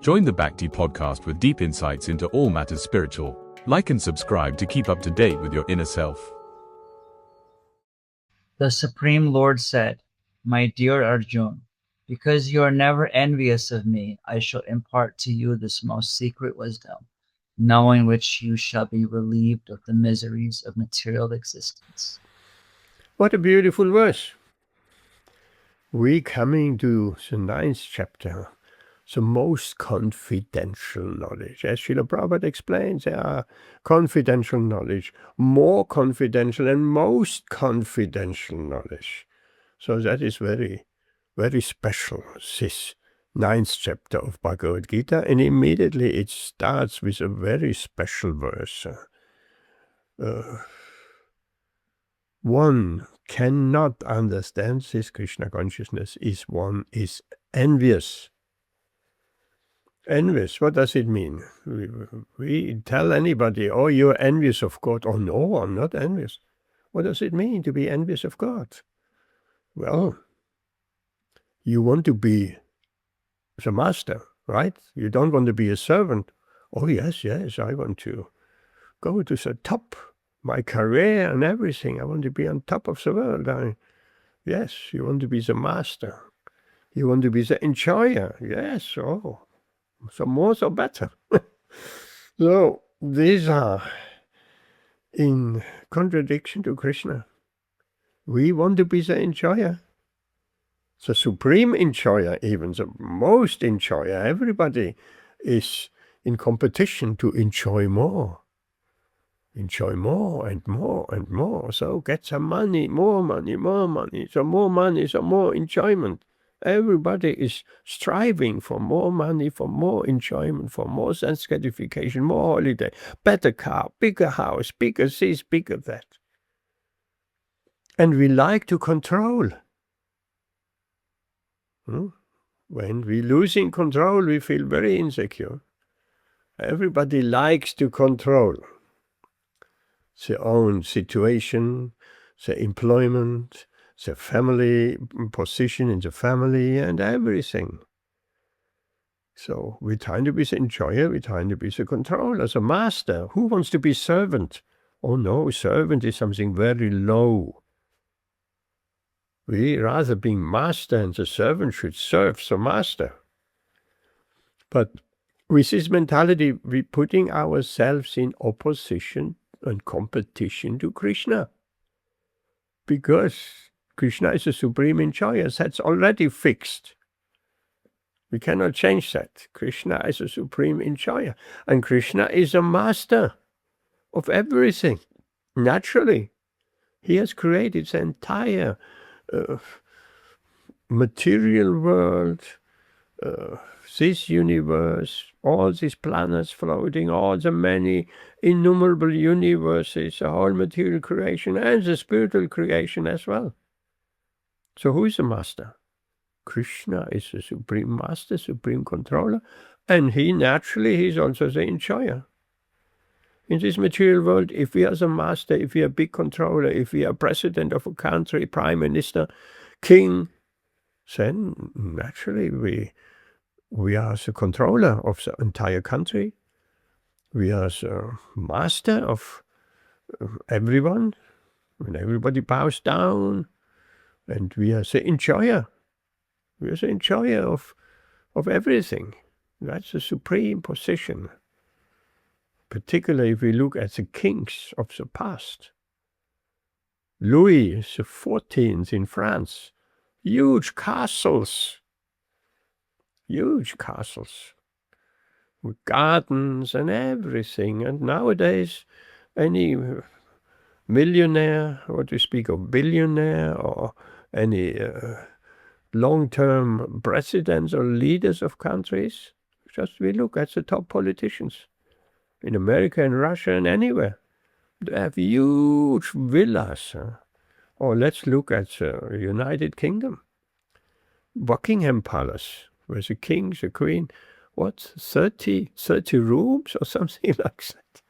Join the Bhakti podcast with deep insights into all matters spiritual. Like and subscribe to keep up to date with your inner self. The Supreme Lord said, "My dear Arjuna, because you are never envious of me, I shall impart to you this most secret wisdom, knowing which you shall be relieved of the miseries of material existence." What a beautiful verse. We coming to the 9th chapter, the most confidential knowledge. As Srila Prabhupada explains, there are confidential knowledge, more confidential and most confidential knowledge. So that is very, very special, this 9th chapter of Bhagavad Gītā, and immediately it starts with a very special verse. One cannot understand this Krishna consciousness if one is envious. Envious, what does it mean? We tell anybody, "Oh, you're envious of God." "Oh, no, I'm not envious." What does it mean to be envious of God? Well, you want to be the master, right? You don't want to be a servant. "Oh, yes, I want to go to the top, my career and everything. I want to be on top of the world." Yes, you want to be the master. You want to be the enjoyer. Yes, oh, so more, so better. So these are in contradiction to Krishna. We want to be the enjoyer, the supreme enjoyer, even the most enjoyer. Everybody is in competition to enjoy more. Enjoy more and more and more. So get some money, more money, more money. So more money, so more enjoyment. Everybody is striving for more money, for more enjoyment, for more sense gratification, more holiday, better car, bigger house, bigger this, bigger that. And we like to control. When we losing control, we feel very insecure. Everybody likes to control their own situation, their employment, their family position in the family, and everything. So we're trying to be the enjoyer, we're trying to be the controller, the master. Who wants to be servant? Oh no, servant is something very low. We rather being master, and the servant should serve the master. But with this mentality, we're putting ourselves in opposition and competition to Krishna. Because Krishna is the supreme enjoyer. That's already fixed. We cannot change that. Krishna is a supreme enjoyer. And Krishna is a master of everything. Naturally, he has created the entire material world, this universe, all these planets floating, all the many innumerable universes, the whole material creation and the spiritual creation as well. So who is the master? Krishna is the supreme master, supreme controller, and he's also the enjoyer. In this material world, if we are the master, if we are big controller, if we are president of a country, prime minister, king, then naturally we are the controller of the entire country. We are the master of everyone, and everybody bows down, and we are the enjoyer. We are the enjoyer of everything. That's the supreme position. Particularly if we look at the kings of the past. Louis XIV in France, huge castles with gardens and everything. And nowadays, any millionaire, or to speak of billionaire, or any long-term presidents or leaders of countries, just we look at the top politicians in America and Russia and anywhere. They have huge villas. Or let's look at the United Kingdom. Buckingham Palace, where the king, the queen, 30 rooms or something like that.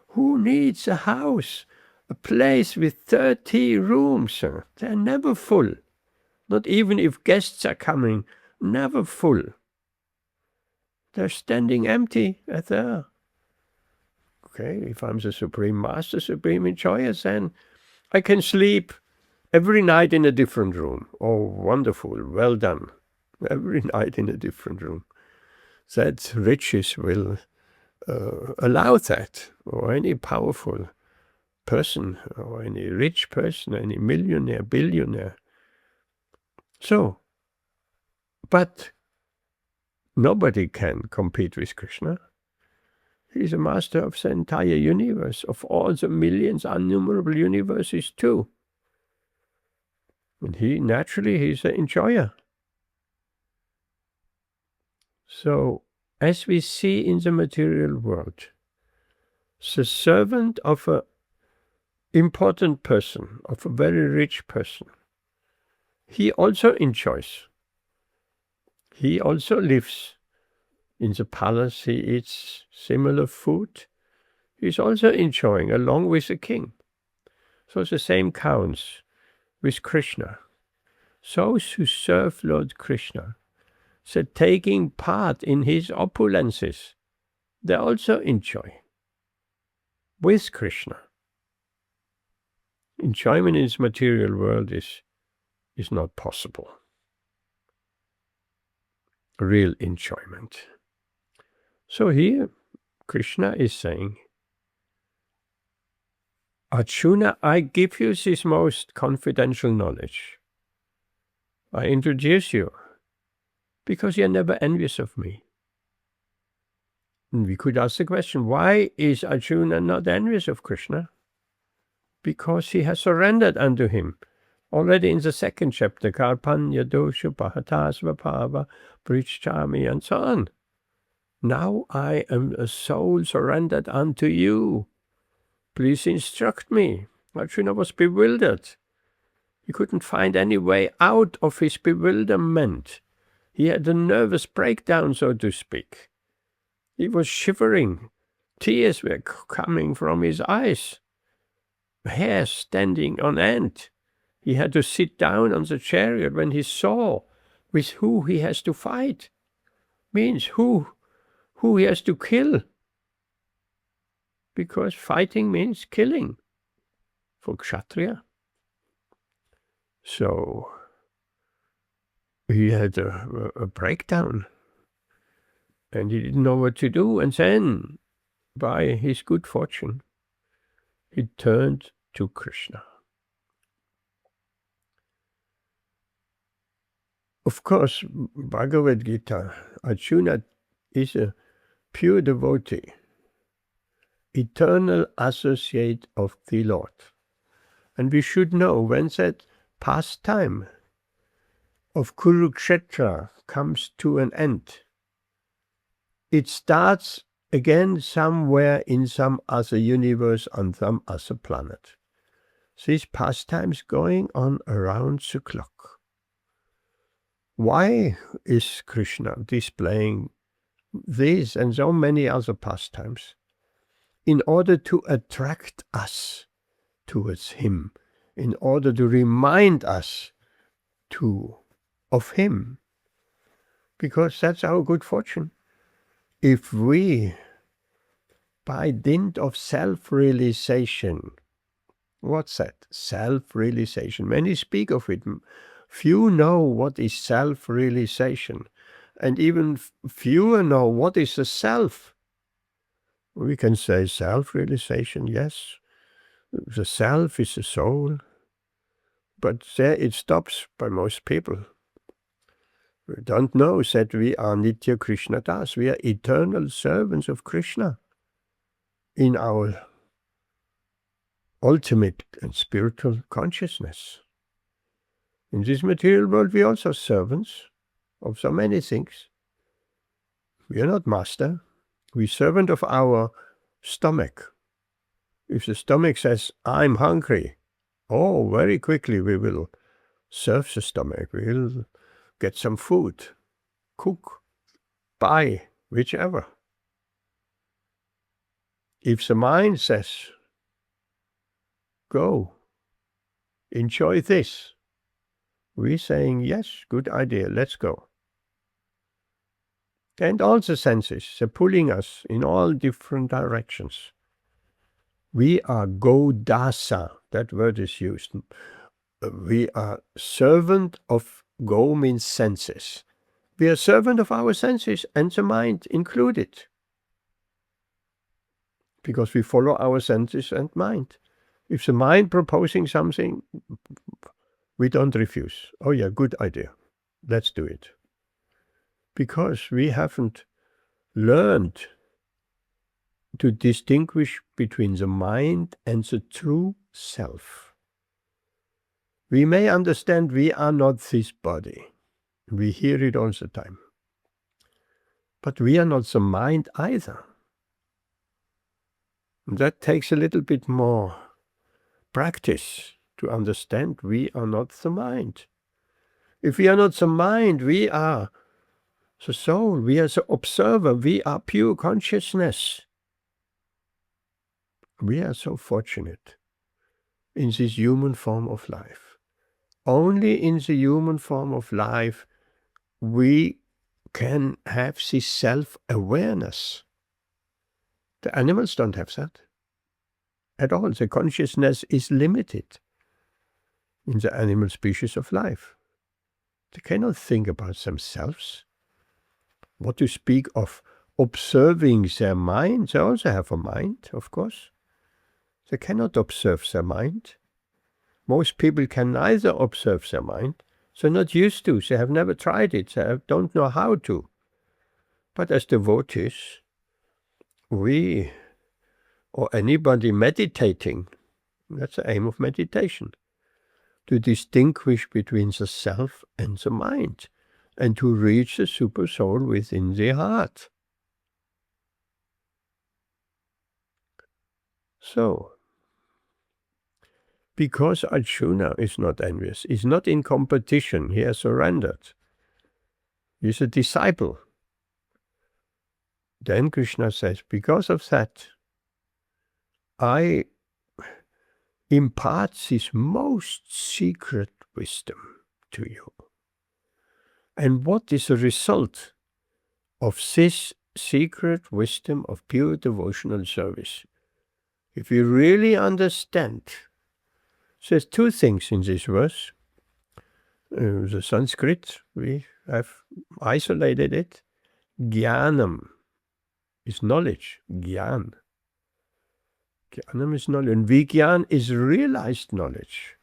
Who needs a house, a place with 30 rooms? They're never full. Not even if guests are coming, never full. They're standing empty at there. Okay, if I'm the Supreme Master, Supreme Enjoyer, then I can sleep every night in a different room. Oh, wonderful, well done. Every night in a different room. That riches will allow that, or any powerful person, or any rich person, any millionaire, billionaire. So, but nobody can compete with Krishna. He's a master of the entire universe, of all the millions, innumerable universes too. And he's an enjoyer. So, as we see in the material world, the servant of an important person, of a very rich person, he also enjoys. He also lives in the palace, he eats similar food. He's also enjoying along with the king. So the same counts with Krishna. Those who serve Lord Krishna, so taking part in his opulences, they also enjoy with Krishna. Enjoyment in this material world is not possible. Real enjoyment. So here, Krishna is saying, Arjuna, I give you this most confidential knowledge. I introduce you because you're never envious of me. And we could ask the question, why is Arjuna not envious of Krishna? Because he has surrendered unto him. Already in the second chapter, Karpanya dosha pahatasvapava prichchami, and so on. Now I am a soul surrendered unto you. Please instruct me. Arjuna was bewildered. He couldn't find any way out of his bewilderment. He had a nervous breakdown, so to speak. He was shivering. Tears were coming from his eyes. Hair standing on end. He had to sit down on the chariot when he saw with who he has to fight. Means who he has to kill. Because fighting means killing for Kshatriya. So he had a breakdown and he didn't know what to do. And then, by his good fortune, he turned to Krishna. Of course, Bhagavad Gītā, Arjuna is a pure devotee, eternal associate of the Lord. And we should know when that pastime of Kurukshetra comes to an end, it starts again somewhere in some other universe, on some other planet. These pastimes going on around the clock. Why is Krishna displaying these and so many other pastimes? In order to attract us towards him, in order to remind us of him, because that's our good fortune. If we, by dint of self-realization, what's that? Self-realization. Many speak of it. Few know what is self-realization, and even fewer know what is the self. We can say self-realization, yes. The self is the soul, but there it stops by most people. We don't know that we are Nitya Krishna Das. We are eternal servants of Krishna in our ultimate and spiritual consciousness. In this material world, we are also servants of so many things. We are not master. We are servant of our stomach. If the stomach says, I'm hungry, very quickly we will serve the stomach. We'll get some food, cook, buy, whichever. If the mind says, go, enjoy this, we're saying, yes, good idea, let's go. And all the senses, they're pulling us in all different directions. We are Go-dasa, that word is used. We are servant of Go means senses. We are servant of our senses and the mind included. Because we follow our senses and mind. If the mind proposing something, we don't refuse. Oh yeah, good idea. Let's do it. Because we haven't learned to distinguish between the mind and the true self. We may understand we are not this body. We hear it all the time. But we are not the mind either. That takes a little bit more practice to understand we are not the mind. If we are not the mind, we are the soul, we are the observer, we are pure consciousness. We are so fortunate in this human form of life. Only in the human form of life we can have this self-awareness. The animals don't have that at all. The consciousness is limited in the animal species of life. They cannot think about themselves. What to speak of observing their mind? They also have a mind, of course. They cannot observe their mind. Most people can neither observe their mind. They're not used to. They have never tried it. They don't know how to. But as devotees, we, or anybody meditating, that's the aim of meditation, to distinguish between the self and the mind, and to reach the super soul within the heart. So, because Arjuna is not envious, is not in competition, he has surrendered, he's a disciple. Then Krishna says, because of that, I impart this most secret wisdom to you. And what is the result of this secret wisdom of pure devotional service? If you really understand, there's two things in this verse. The Sanskrit, we have isolated it. Jnanam is knowledge. Jnana. Kirtanam is knowledge. And vijñana is realized knowledge.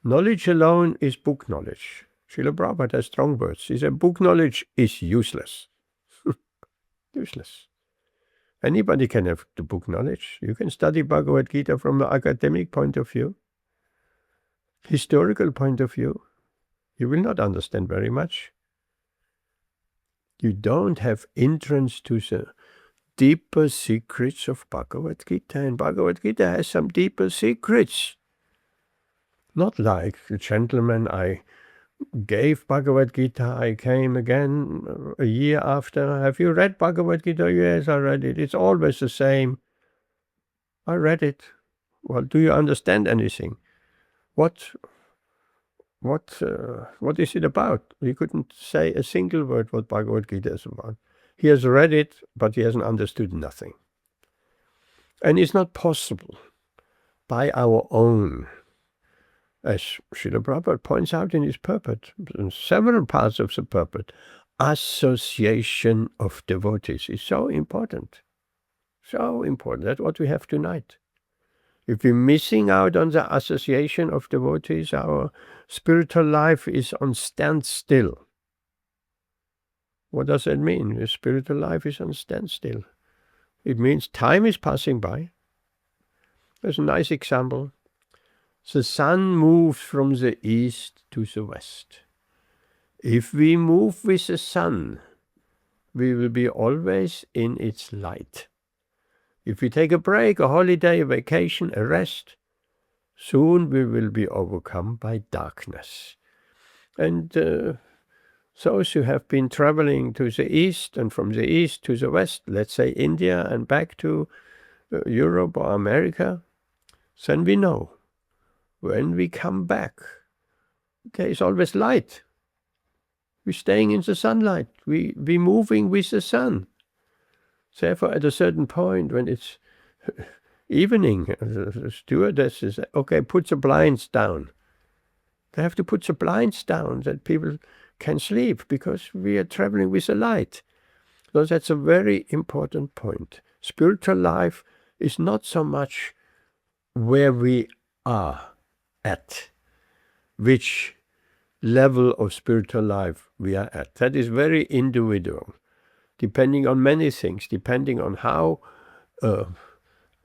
Knowledge alone is book knowledge. Srila Prabhupada has strong words. He said book knowledge is useless. Useless. Anybody can have the book knowledge. You can study Bhagavad Gītā from an academic point of view, historical point of view. You will not understand very much. You don't have entrance to the deeper secrets of Bhagavad Gītā. And Bhagavad Gītā has some deeper secrets. Not like the gentleman I gave Bhagavad Gītā, I came again a year after. Have you read Bhagavad Gītā? Yes, I read it. It's always the same. I read it. Well, do you understand anything? What is it about? He couldn't say a single word what Bhagavad Gītā is about. He has read it, but he hasn't understood nothing. And it's not possible by our own, as Srila Prabhupada points out in his purport, in several parts of the purport, association of devotees is so important. So important. That's what we have tonight. If we're missing out on the association of devotees, our spiritual life is on standstill. What does that mean? The spiritual life is on standstill. It means time is passing by. There's a nice example. The sun moves from the east to the west. If we move with the sun, we will be always in its light. If we take a break, a holiday, a vacation, a rest, soon we will be overcome by darkness. And those who have been traveling to the east and from the east to the west, let's say India and back to Europe or America, then we know when we come back, there is always light. We're staying in the sunlight. We're moving with the sun. Therefore, at a certain point, when it's evening, the stewardess says, okay, put the blinds down. They have to put the blinds down that people can sleep because we are traveling with the light. So that's a very important point. Spiritual life is not so much where we are at, which level of spiritual life we are at. That is very individual, depending on many things, depending on how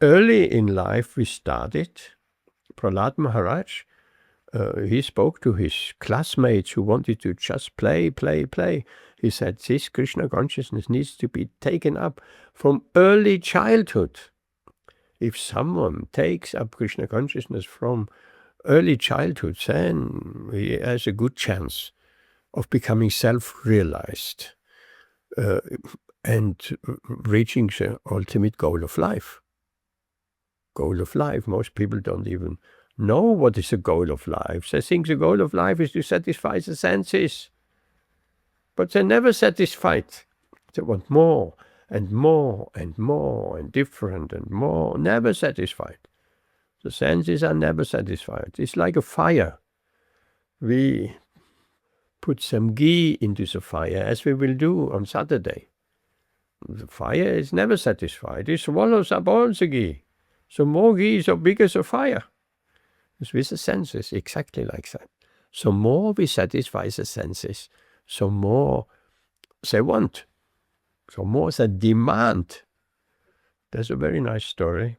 early in life we started. Prahlad Maharaj, he spoke to his classmates who wanted to just play. He said, this Krishna consciousness needs to be taken up from early childhood. If someone takes up Krishna consciousness from early childhood, then he has a good chance of becoming self-realized and reaching the ultimate goal of life. Goal of life, most people don't even know what is the goal of life. They think the goal of life is to satisfy the senses. But they're never satisfied. They want more and more and more and different and more, never satisfied. The senses are never satisfied. It's like a fire. We put some ghee into the fire, as we will do on Saturday. The fire is never satisfied. It swallows up all the ghee. So more ghee, so bigger the fire. It's with the senses, exactly like that. So more we satisfy the senses, so more they want, so more they demand. There's a very nice story.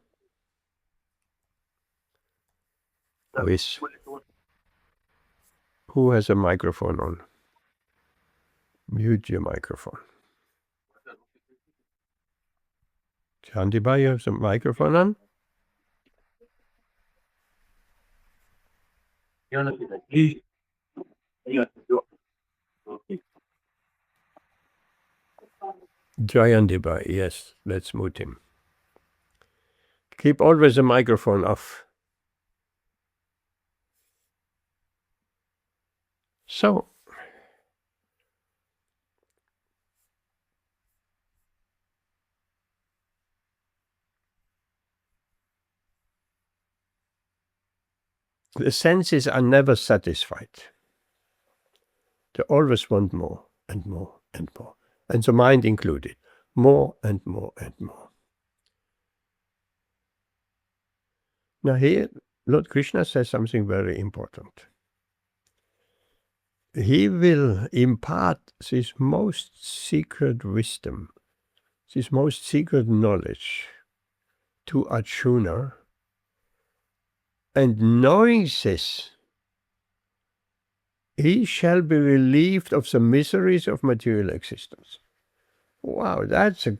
Who has a microphone on? Mute your microphone. Chandiba, you have some microphone on? Jayandiba, yes, let's mute him. Keep always the microphone off. So, the senses are never satisfied. They always want more and more and more. And the mind included. More and more and more. Now here, Lord Krishna says something very important. He will impart this most secret wisdom, this most secret knowledge to Arjuna. And knowing this, he shall be relieved of the miseries of material existence. Wow, that's a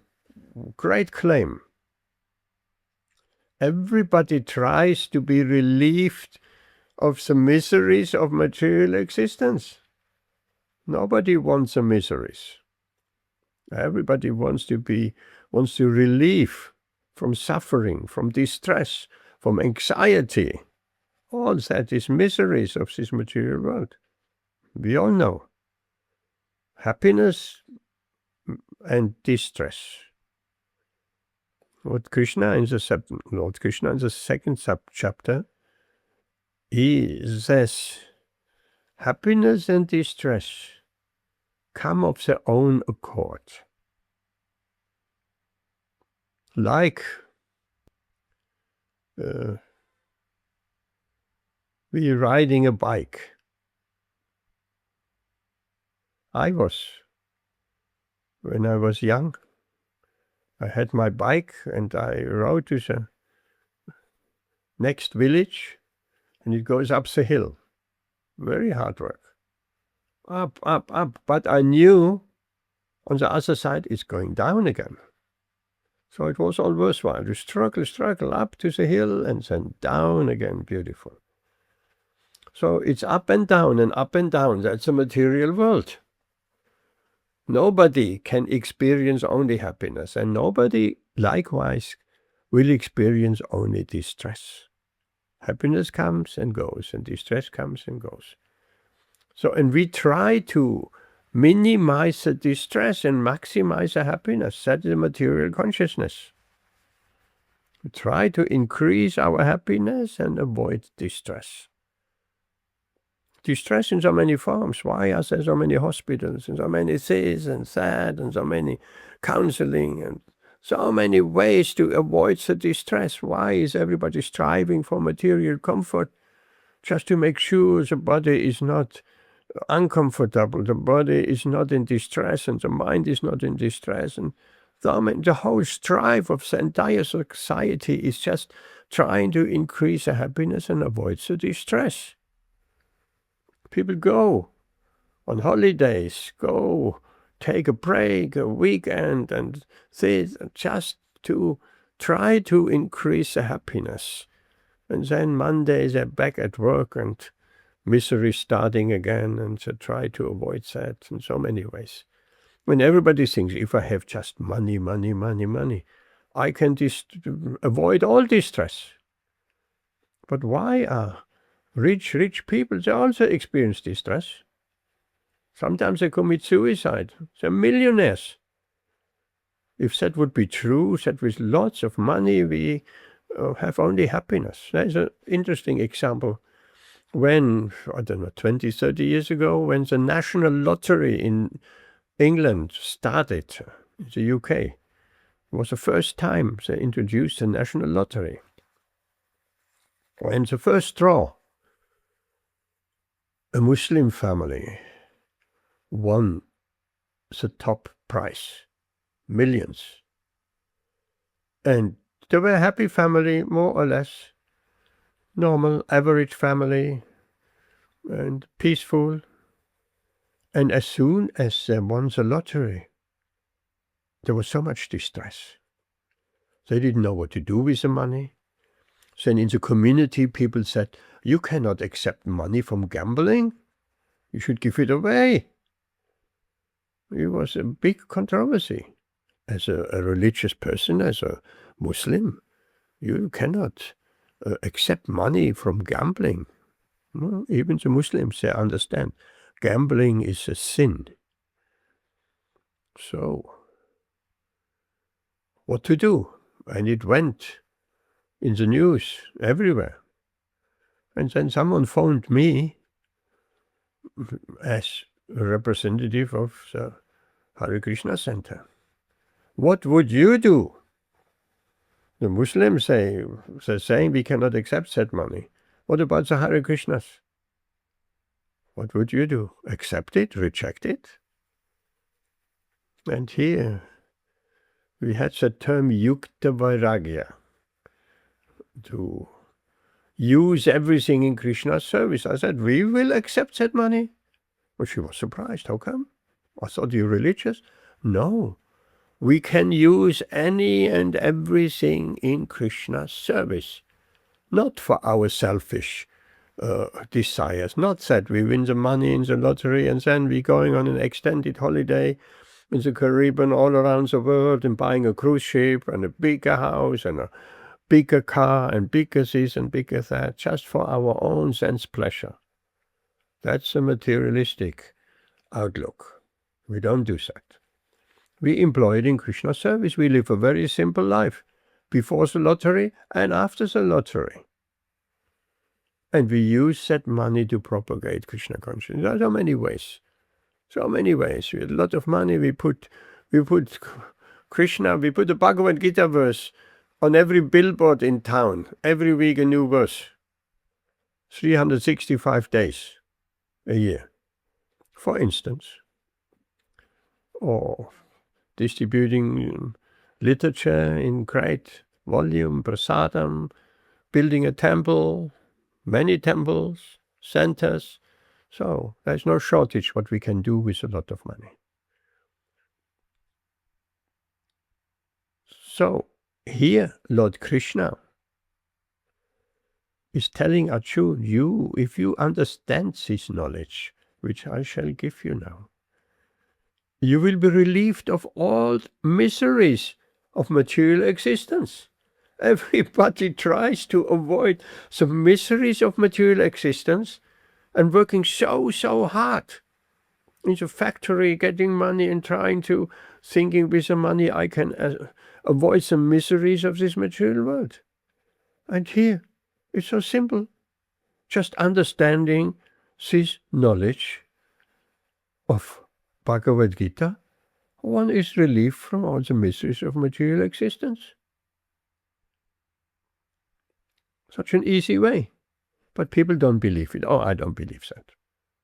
great claim. Everybody tries to be relieved of the miseries of material existence. Nobody wants the miseries. Everybody wants to relieve from suffering, from distress, from anxiety. All that is miseries of this material world. We all know. Happiness and distress. Lord Krishna in the second chapter, he says, happiness and distress come of their own accord. Like we riding a bike. When I was young, I had my bike and I rode to the next village and it goes up the hill. Very hard work. Up, up, up. But I knew on the other side it's going down again. So it was all worthwhile to struggle up to the hill and then down again. Beautiful. So it's up and down and up and down. That's a material world. Nobody can experience only happiness, and nobody, likewise, will experience only distress. Happiness comes and goes, and distress comes and goes. So, and we try to minimize the distress and maximize the happiness. That is the material consciousness. We try to increase our happiness and avoid distress. Distress in so many forms. Why are there so many hospitals and so many this and that and so many counseling and so many ways to avoid the distress? Why is everybody striving for material comfort? Just to make sure the body is not uncomfortable, the body is not in distress, and the mind is not in distress. And the whole strive of the entire society is just trying to increase the happiness and avoid the distress. People go on holidays, go take a break, a weekend, and this just to try to increase the happiness. And then Monday they're back at work and misery starting again, and they try to avoid that in so many ways. When everybody thinks, if I have just money, money, money, money, I can avoid all distress. But why are rich people, they also experience distress. Sometimes they commit suicide. They're millionaires. If that would be true, that with lots of money we have only happiness. There's an interesting example. When, I don't know, 20, 30 years ago, when the national lottery in England started, in the UK, it was the first time they introduced the national lottery. And the first draw, a Muslim family won the top prize, millions. And they were a happy family, more or less, normal, average family, and peaceful. And as soon as they won the lottery, there was so much distress. They didn't know what to do with the money. Then in the community, people said, you cannot accept money from gambling. You should give it away. It was a big controversy. As a religious person, as a Muslim, you cannot accept money from gambling. Well, even the Muslims, they understand. Gambling is a sin. So, what to do? And it went in the news everywhere. And then someone phoned me as a representative of the Hare Krishna Center. What would you do? The Muslims they're saying we cannot accept that money. What about the Hare Krishnas? What would you do? Accept it? Reject it? And here we had the term yukta vairagya, to use everything in Krishna's service. I said, we will accept that money. Well, she was surprised. How come? I thought you're religious. No, we can use any and everything in Krishna's service, not for our selfish desires. Not that we win the money in the lottery and then we're going on an extended holiday in the Caribbean all around the world and buying a cruise ship and a bigger house and a bigger car and bigger this and bigger that, just for our own sense pleasure. That's a materialistic outlook. We don't do that. We employ it in Krishna service. We live a very simple life, before the lottery and after the lottery. And we use that money to propagate Krishna consciousness. There are so many ways. So many ways. With a lot of money we put Krishna, we put the Bhagavad Gītā verse on every billboard in town. Every week a new verse. 365 days a year, for instance. Or distributing literature in great volume, prasadam, building a temple, many temples, centers. So there's no shortage what we can do with a lot of money. So here Lord Krishna is telling Arjuna, if you understand this knowledge, which I shall give you now, you will be relieved of all miseries of material existence. Everybody tries to avoid the miseries of material existence and working so hard into a factory, getting money and trying to, thinking with the money I can avoid some miseries of this material world. And here, it's so simple. Just understanding this knowledge of Bhagavad Gītā, one is relieved from all the miseries of material existence. Such an easy way. But people don't believe it. Oh, I don't believe that.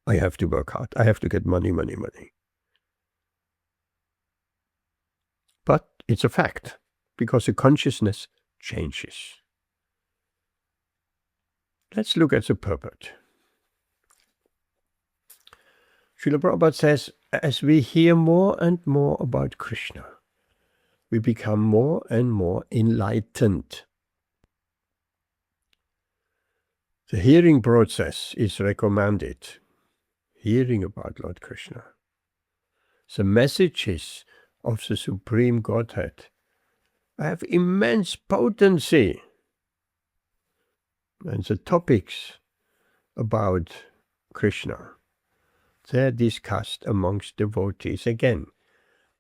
I have to work hard. I have to get money, money, money. But it's a fact, because the consciousness changes. Let's look at the purport. Srila Prabhupada says, as we hear more and more about Krishna, we become more and more enlightened. The hearing process is recommended. Hearing about Lord Krishna. The messages of the Supreme Godhead have immense potency. And the topics about Krishna, they're discussed amongst devotees. Again,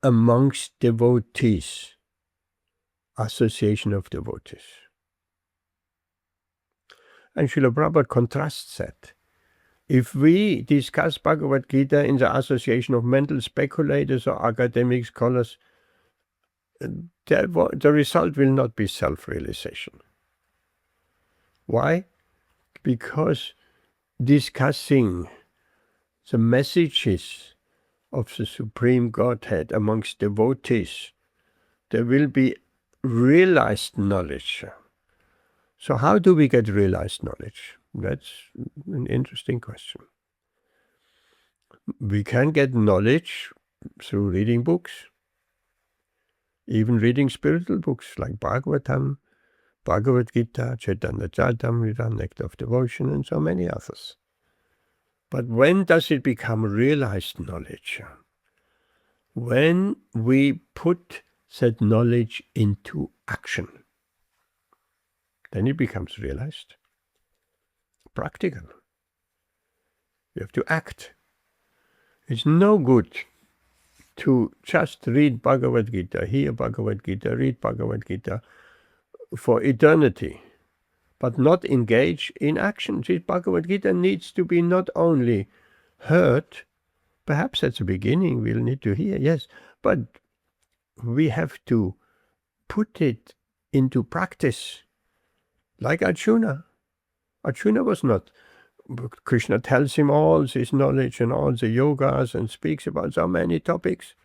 amongst devotees, association of devotees. And Srila Prabhupada contrasts that. If we discuss Bhagavad Gītā in the association of mental speculators or academic scholars, the result will not be self-realization. Why? Because discussing the messages of the Supreme Godhead amongst devotees, there will be realized knowledge. So how do we get realized knowledge? That's an interesting question. We can get knowledge through reading books, even reading spiritual books like Bhagavatam, Bhagavad Gītā, Chaitanya Charitamrita, Nectar of Devotion, and so many others. But when does it become realized knowledge? When we put that knowledge into action. Then it becomes realized. Practical. You have to act. It's no good to just read Bhagavad Gītā, hear Bhagavad Gītā, read Bhagavad Gītā for eternity, but not engage in action. This Bhagavad Gītā needs to be not only heard, perhaps at the beginning we'll need to hear, yes, but we have to put it into practice. Like Arjuna. Arjuna was not. Krishna tells him all this knowledge and all the yogas and speaks about so many topics.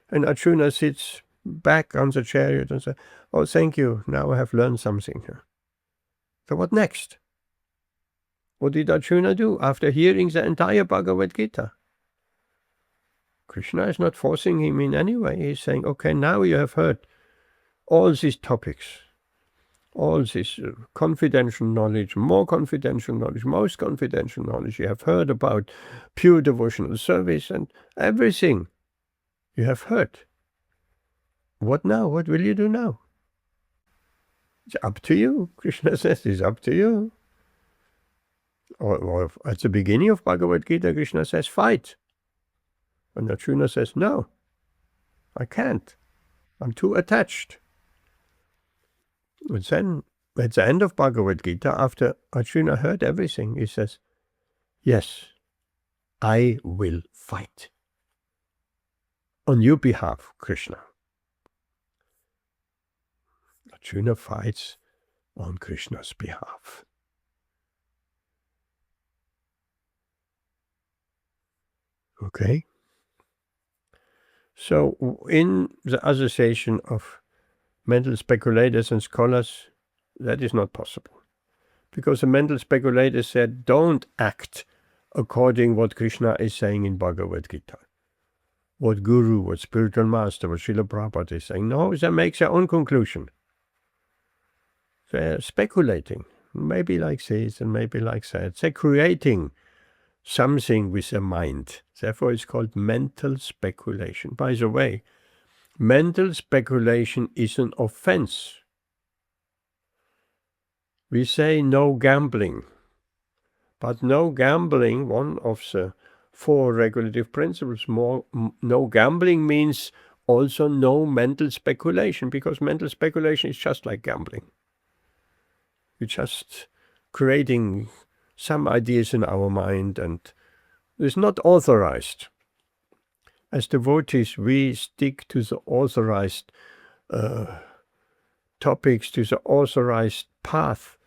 And Arjuna sits back on the chariot and says, oh, thank you, now I have learned something here. So what next? What did Arjuna do after hearing the entire Bhagavad Gītā? Krishna is not forcing him in any way. He's saying, okay, now you have heard all these topics. All this confidential knowledge, more confidential knowledge, most confidential knowledge. You have heard about pure devotional service and everything you have heard. What now? What will you do now? It's up to you. Krishna says it's up to you. Or at the beginning of Bhagavad Gītā, Krishna says, fight. And Arjuna says, no, I can't. I'm too attached. And then, at the end of Bhagavad Gītā, after Arjuna heard everything, he says, yes, I will fight. On your behalf, Krishna. Arjuna fights on Krishna's behalf. Okay? So, in the association of mental speculators and scholars, that is not possible. Because the mental speculators said, don't act according what Krishna is saying in Bhagavad Gītā. What Guru, what spiritual master, what Srila Prabhupada is saying. No, they make their own conclusion. They're speculating. Maybe like this and maybe like that. They're creating something with their mind. Therefore it's called mental speculation. By the way, mental speculation is an offense. We say no gambling. But no gambling, one of the 4 regulative principles. No gambling means also no mental speculation, because mental speculation is just like gambling. We're just creating some ideas in our mind, and it's not authorized. As devotees, we stick to the authorized topics, to the authorized path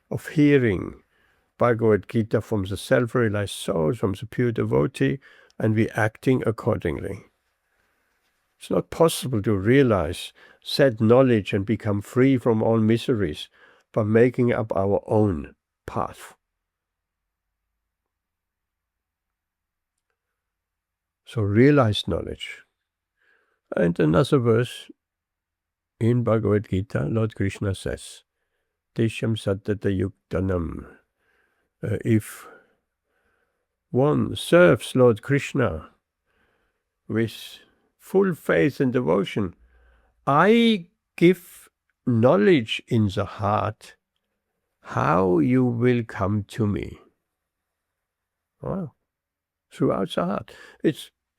of hearing Bhagavad Gītā from the self-realized soul, from the pure devotee, and we acting accordingly. It's not possible to realize said knowledge and become free from all miseries by making up our own path. So realized knowledge. And another verse in Bhagavad Gītā, Lord Krishna says, Tesham sattata yuktanam. If one serves Lord Krishna with full faith and devotion, I give knowledge in the heart how you will come to me. Wow. Throughout the heart.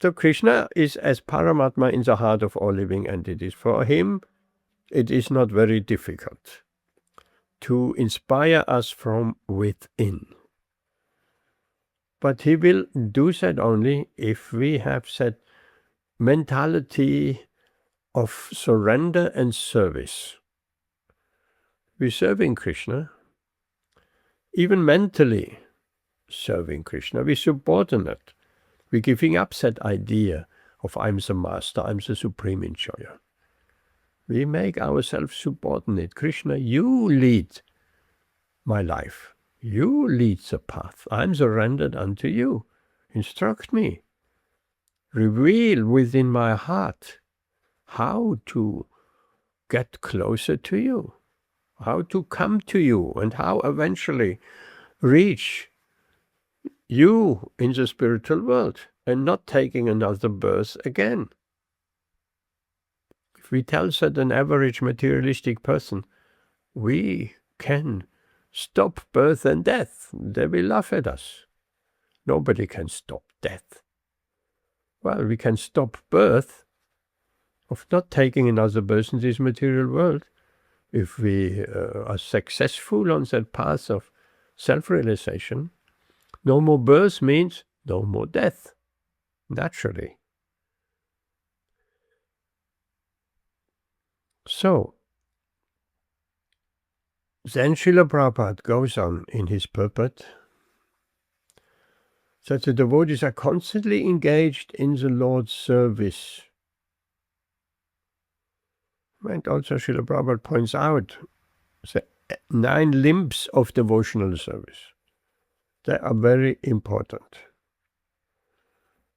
So Krishna is as Paramatma in the heart of all living entities. For him, it is not very difficult to inspire us from within. But he will do that only if we have that mentality of surrender and service. We're serving Krishna, even mentally serving Krishna. We're subordinate. We're giving up that idea of I'm the master, I'm the supreme enjoyer. We make ourselves subordinate. Krishna, you lead my life. You lead the path. I'm surrendered unto you. Instruct me. Reveal within my heart how to get closer to you, how to come to you, and how eventually reach you in the spiritual world and not taking another birth again. If we tell that an average materialistic person, we can stop birth and death, they will laugh at us. Nobody can stop death. Well, we can stop birth of not taking another birth in this material world if we are successful on that path of self-realization. No more birth means no more death, naturally. So, then Srila Prabhupada goes on in his purport that the devotees are constantly engaged in the Lord's service. And also Srila Prabhupada points out the 9 limbs of devotional service. They are very important.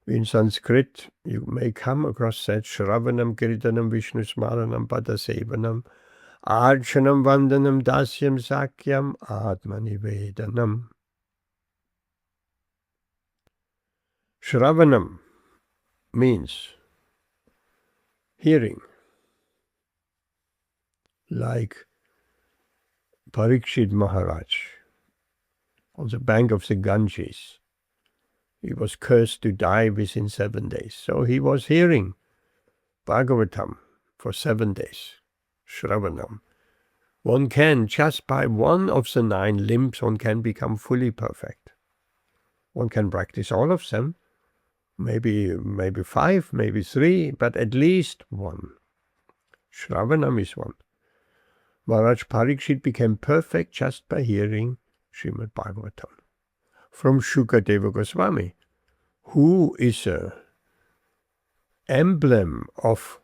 In Sanskrit, you may come across that sravanam, kirtanam, vishnu smaranam, padasevanam, archanam, vandanam, dasyam, sakyam, atmanivedanam. Sravanam means hearing, like Parikshit Maharaj on the bank of the Ganges. He was cursed to die within 7 days. So he was hearing Bhagavatam for 7 days, Shravanam. One can, just by one of the 9 limbs, one can become fully perfect. One can practice all of them, maybe 5, maybe 3, but at least one. Shravanam is one. Maharaj Parikshit became perfect just by hearing Srimad Bhagavatam from Shukadeva Goswami, who is an emblem of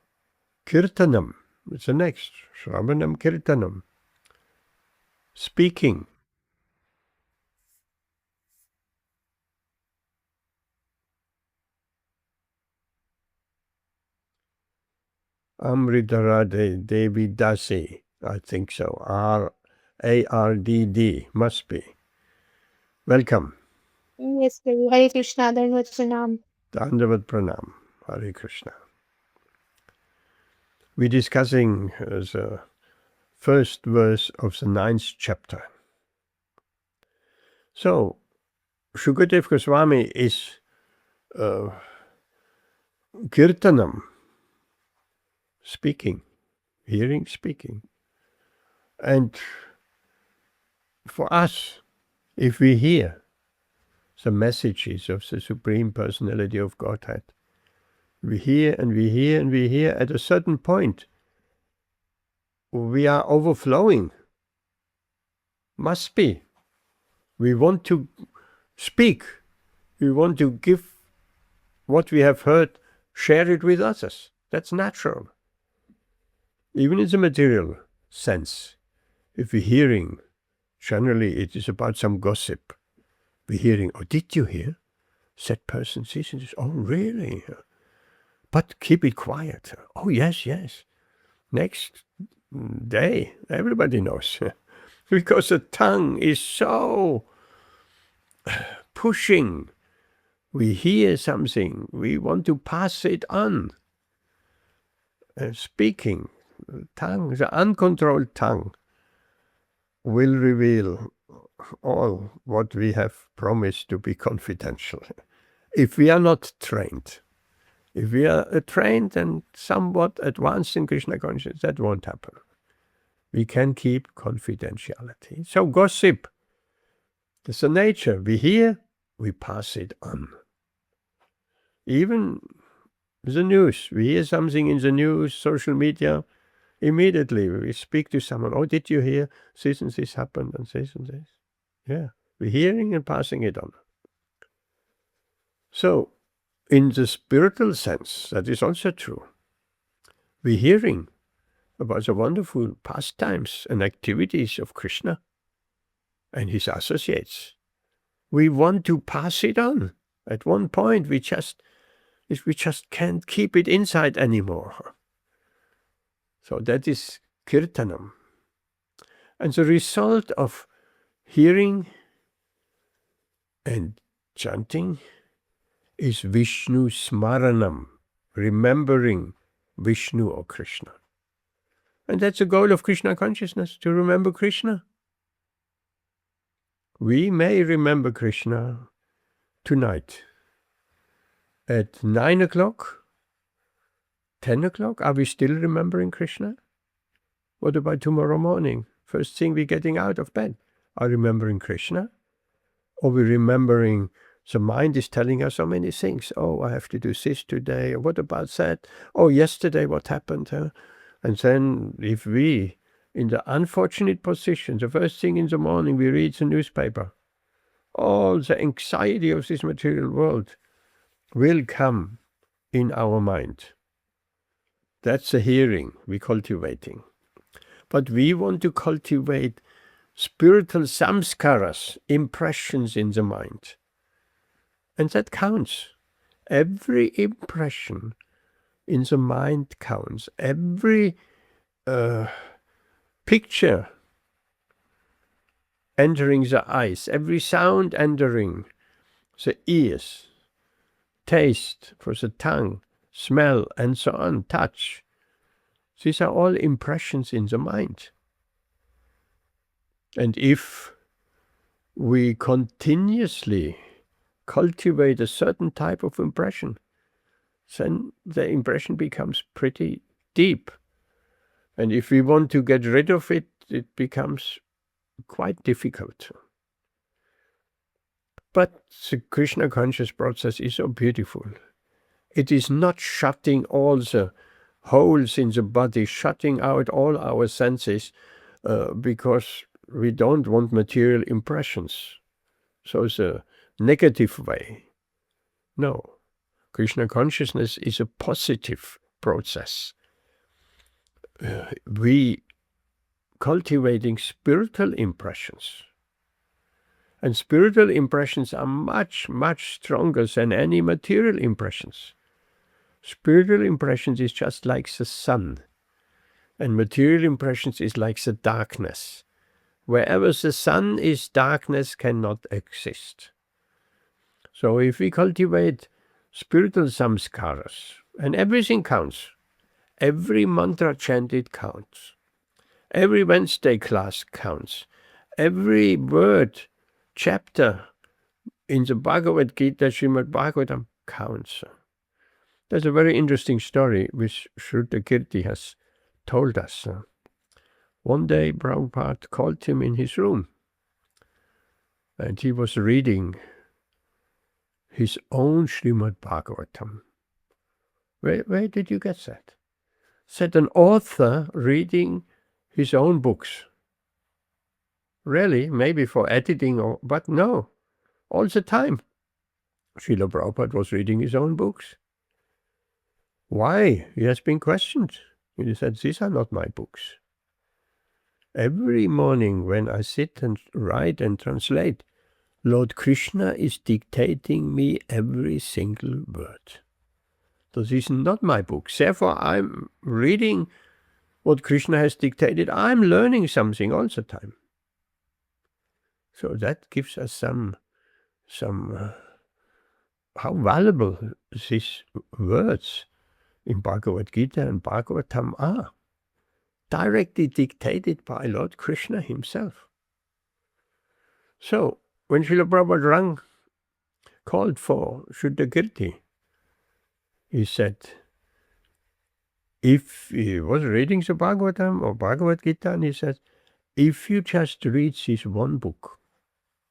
kirtanam. It's the next, Shravanam Kirtanam, speaking. Amritara Devi Dasi, I think so, R-A-R-D-D, must be. Welcome. Yes, Prabhu. Hare Krishna, Dandavat Pranam. Dandavat Pranam, Hare Krishna. We're discussing the first verse of the 9th chapter. So, Shukadeva Goswami is kirtanam, speaking, hearing, speaking. And for us, if we hear the messages of the Supreme Personality of Godhead, we hear and we hear and we hear, at a certain point, we are overflowing. Must be. We want to speak. We want to give what we have heard, share it with others. That's natural. Even in the material sense, if we're hearing, generally it is about some gossip. We're hearing, oh, did you hear? That person says this. Oh, really? But keep it quiet. Oh, yes, yes. Next day, everybody knows. Because the tongue is so pushing. We hear something, we want to pass it on. Speaking, tongue, the uncontrolled tongue, will reveal all what we have promised to be confidential. If we are not trained, if we are trained and somewhat advanced in Krishna consciousness, that won't happen. We can keep confidentiality. So gossip, it's a nature. We hear, we pass it on. Even the news, we hear something in the news, social media, immediately we speak to someone, oh, did you hear this and this happened and this and this? Yeah, we're hearing and passing it on. So, in the spiritual sense, that is also true. We're hearing about the wonderful pastimes and activities of Krishna and his associates. We want to pass it on. At one point, we just can't keep it inside anymore. So that is kirtanam. And the result of hearing and chanting is Vishnu smaranam, remembering Vishnu or Krishna. And that's the goal of Krishna consciousness, to remember Krishna. We may remember Krishna tonight at 9 o'clock, 10 o'clock. Are we still remembering Krishna? What about tomorrow morning? First thing we're getting out of bed. Are we remembering Krishna? Or we're remembering the mind is telling us so many things. Oh, I have to do this today. What about that? Oh, yesterday what happened? And then if we, in the unfortunate position, the first thing in the morning we read the newspaper, all the anxiety of this material world will come in our mind. That's the hearing we're cultivating. But we want to cultivate spiritual samskaras, impressions in the mind. And that counts. Every impression in the mind counts. Every picture entering the eyes, every sound entering the ears, taste for the tongue, smell, and so on, touch. These are all impressions in the mind. And if we continuously cultivate a certain type of impression, then the impression becomes pretty deep. And if we want to get rid of it, it becomes quite difficult. But the Krishna conscious process is so beautiful. It is not shutting all the holes in the body, shutting out all our senses, because we don't want material impressions. So it's a negative way. No. Krishna consciousness is a positive process. We cultivating spiritual impressions. And spiritual impressions are much, much stronger than any material impressions. Spiritual impressions is just like the sun. And material impressions is like the darkness. Wherever the sun is, darkness cannot exist. So if we cultivate spiritual samskaras, and everything counts. Every mantra chanted counts. Every Wednesday class counts. Every word, chapter in the Bhagavad Gītā, Srimad Bhagavatam counts. There's a very interesting story which Shrutakirti has told us. One day Prabhupada called him in his room, and he was reading his own Srimad Bhagavatam. Where did you get that? Said an author reading his own books. Really, maybe for editing, but no, all the time. Srila Prabhupada was reading his own books. Why? He has been questioned. He said, these are not my books. Every morning when I sit and write and translate, Lord Krishna is dictating me every single word. So this is not my book. Therefore, I'm reading what Krishna has dictated. I'm learning something all the time. So that gives us some how valuable these words in Bhagavad Gītā and Bhagavatam are. Directly dictated by Lord Krishna himself. So, when Srila Prabhupada called for Shrutakirti, he said, if he was reading the Bhagavatam or Bhagavad Gītā, and he said, if you just read this one book,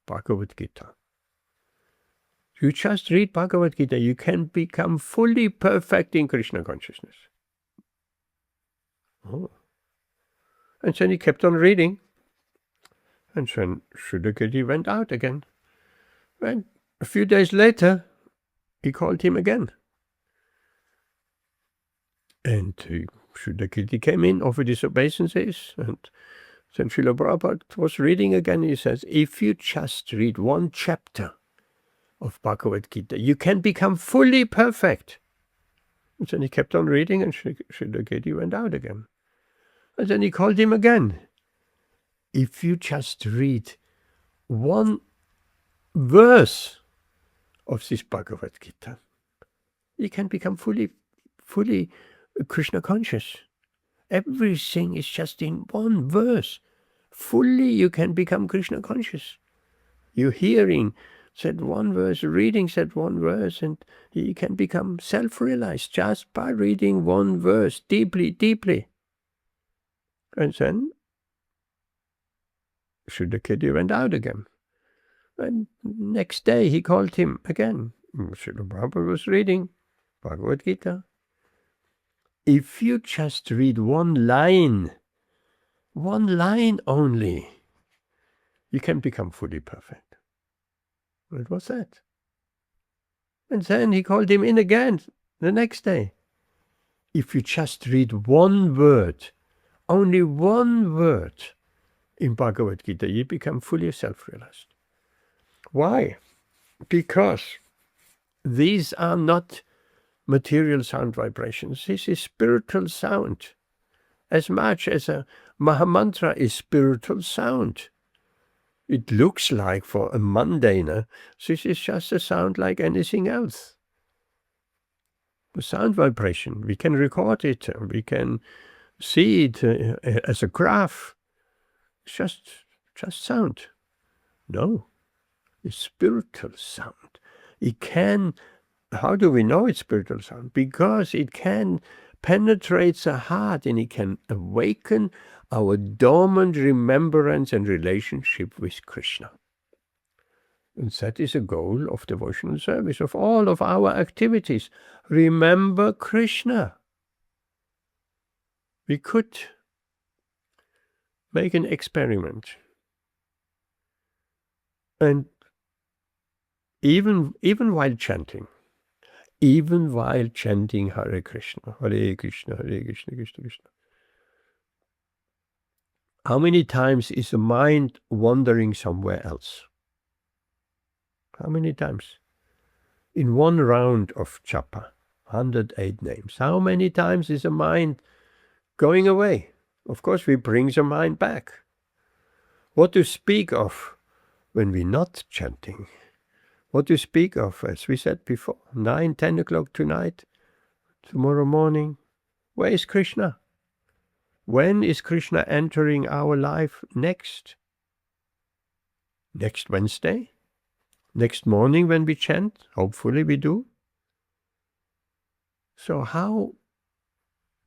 Bhagavad Gītā, you just read Bhagavad Gītā, you can become fully perfect in Krishna consciousness. Oh. And then he kept on reading. And then Shrutakirti went out again. And a few days later, he called him again. And Shrutakirti came in, offered his obeisances, and then Srila Prabhupada was reading again. He says, if you just read one chapter of Bhagavad Gītā, you can become fully perfect. And then he kept on reading, and Shrutakirti went out again. And then he called him again. If you just read one verse of this Bhagavad Gītā, you can become fully Krishna conscious. Everything is just in one verse. Fully you can become Krishna conscious. You're hearing said one verse, reading said one verse, and you can become self-realized just by reading one verse deeply, deeply. And then Shrutakirti went out again. And next day he called him again. Srila Prabhupada was reading Bhagavad Gītā. If you just read one line only, you can become fully perfect. What was that? And then he called him in again the next day. If you just read one word, only one word in Bhagavad Gītā, you become fully self-realized. Why? Because these are not material sound vibrations. This is spiritual sound. As much as a Mahamantra is spiritual sound. It looks like for a mundaner, this is just a sound like anything else. The sound vibration, we can record it, we can see it as a graph. It's just sound. No, it's spiritual sound. It can, how do we know it's spiritual sound? Because it can penetrate the heart and it can awaken our dormant remembrance and relationship with Krishna. And that is a goal of devotional service, of all of our activities. Remember Krishna. We could make an experiment. And even while chanting Hare Krishna, Hare Krishna, Hare Krishna, Krishna Krishna, how many times is the mind wandering somewhere else? How many times? In one round of japa, 108 names. How many times is the mind going away? Of course, we bring the mind back. What to speak of when we're not chanting? What to speak of, as we said before, 9, 10 o'clock tonight, tomorrow morning? Where is Krishna? When is Krishna entering our life next? Next Wednesday? Next morning when we chant? Hopefully we do. So how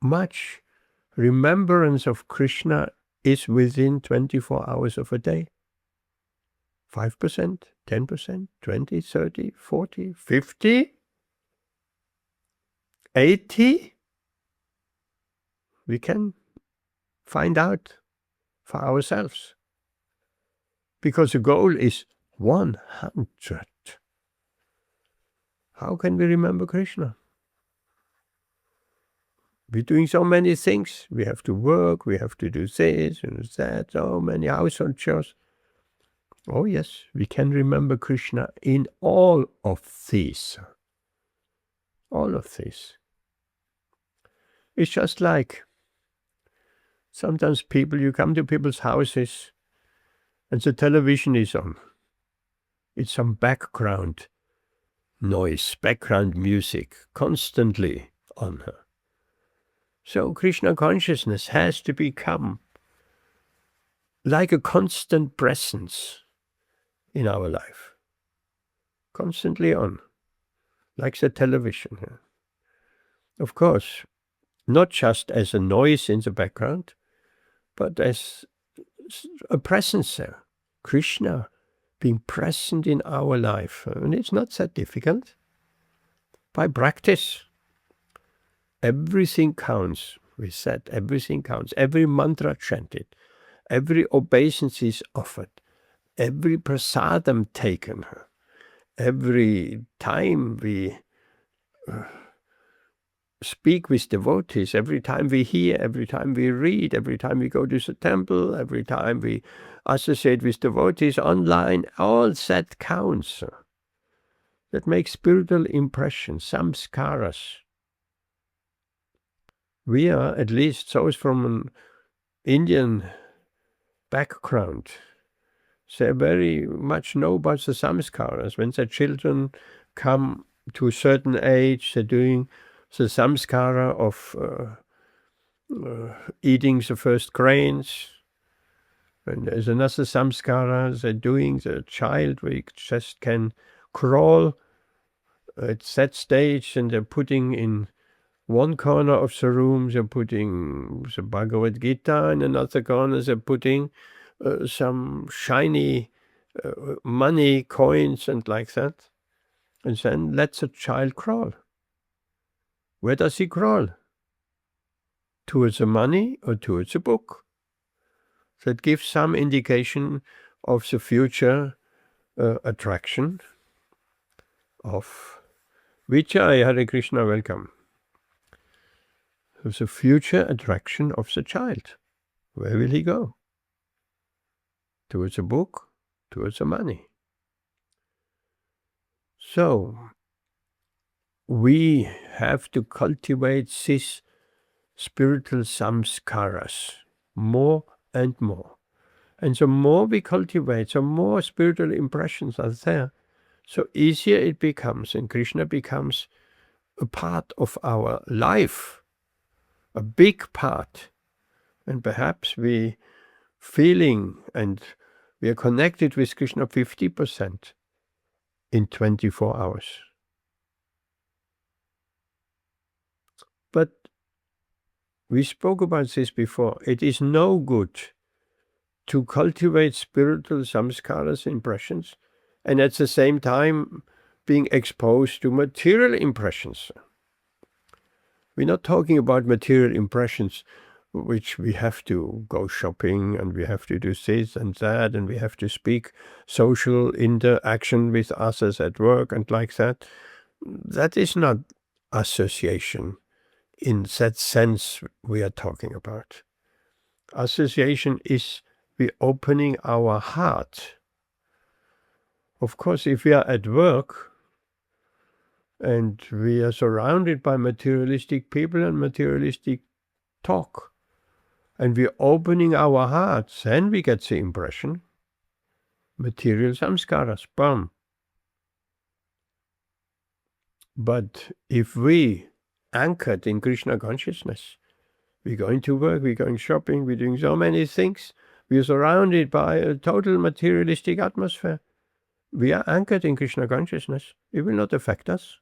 much remembrance of Krishna is within 24 hours of a day? 5%, 10%, 20, 30, 40, 50, 80? We can find out for ourselves. Because the goal is 100. How can we remember Krishna? We're doing so many things. We have to work, we have to do this and that, so many household chores. Oh yes, we can remember Krishna in all of these. All of these. It's just like sometimes you come to people's houses and the television is on. It's some background noise, background music, constantly on her. So Krishna consciousness has to become like a constant presence in our life. Constantly on, like the television. Of course, not just as a noise in the background, but as a presence there. Krishna being present in our life. And it's not that difficult. By practice. Everything counts. We said everything counts. Every mantra chanted. Every obeisance offered. Every prasadam taken. Every time we speak with devotees, every time we hear, every time we read, every time we go to the temple, every time we associate with devotees online, all that counts. That makes spiritual impressions, samskaras. We are, at least those from an Indian background, they very much know about the samskaras. When their children come to a certain age, they're doing the samskara of eating the first grains. And there's another samskara they're doing, the child we just can crawl at that stage, and they're putting in one corner of the room, they're putting the Bhagavad Gītā, in another corner they're putting some shiny money, coins and like that. And then let the child crawl. Where does he crawl? Towards the money or towards the book? That gives some indication of the future attraction of Vijay. Hare Krishna, welcome. The future attraction of the child. Where will he go? Towards the book, towards the money. So, we have to cultivate these spiritual samskaras more and more. And the more we cultivate, the more spiritual impressions are there, so easier it becomes, and Krishna becomes a part of our life, a big part. And perhaps we feeling and we are connected with Krishna 50% in 24 hours. But we spoke about this before. It is no good to cultivate spiritual samskaras, impressions, and at the same time being exposed to material impressions. We're not talking about material impressions which we have to go shopping and we have to do this and that and we have to speak social interaction with others at work and like that. That is not association in that sense we are talking about. Association is we opening our heart. Of course, if we are at work and we are surrounded by materialistic people and materialistic talk, and we're opening our hearts, then we get the impression, material samskaras, bam. But if we anchored in Krishna consciousness, we're going to work, we're going shopping, we're doing so many things, we're surrounded by a total materialistic atmosphere. We are anchored in Krishna consciousness. It will not affect us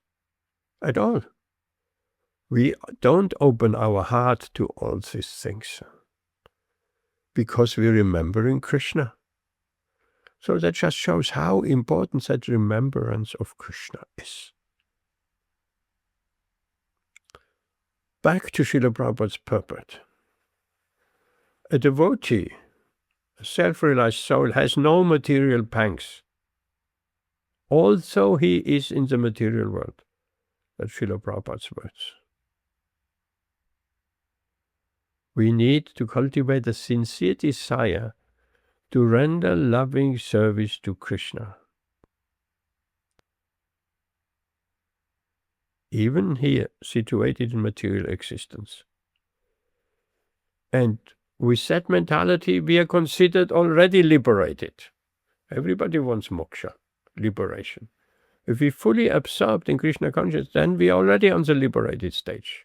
at all. We don't open our heart to all these things because we're remembering Krishna. So that just shows how important that remembrance of Krishna is. Back to Srila Prabhupada's purport. A devotee, a self-realized soul, has no material pangs. Also he is in the material world. That's Srila Prabhupada's words. We need to cultivate a sincere desire to render loving service to Krishna. Even here, situated in material existence. And with that mentality, we are considered already liberated. Everybody wants moksha, liberation. If we fully absorbed in Krishna consciousness, then we are already on the liberated stage.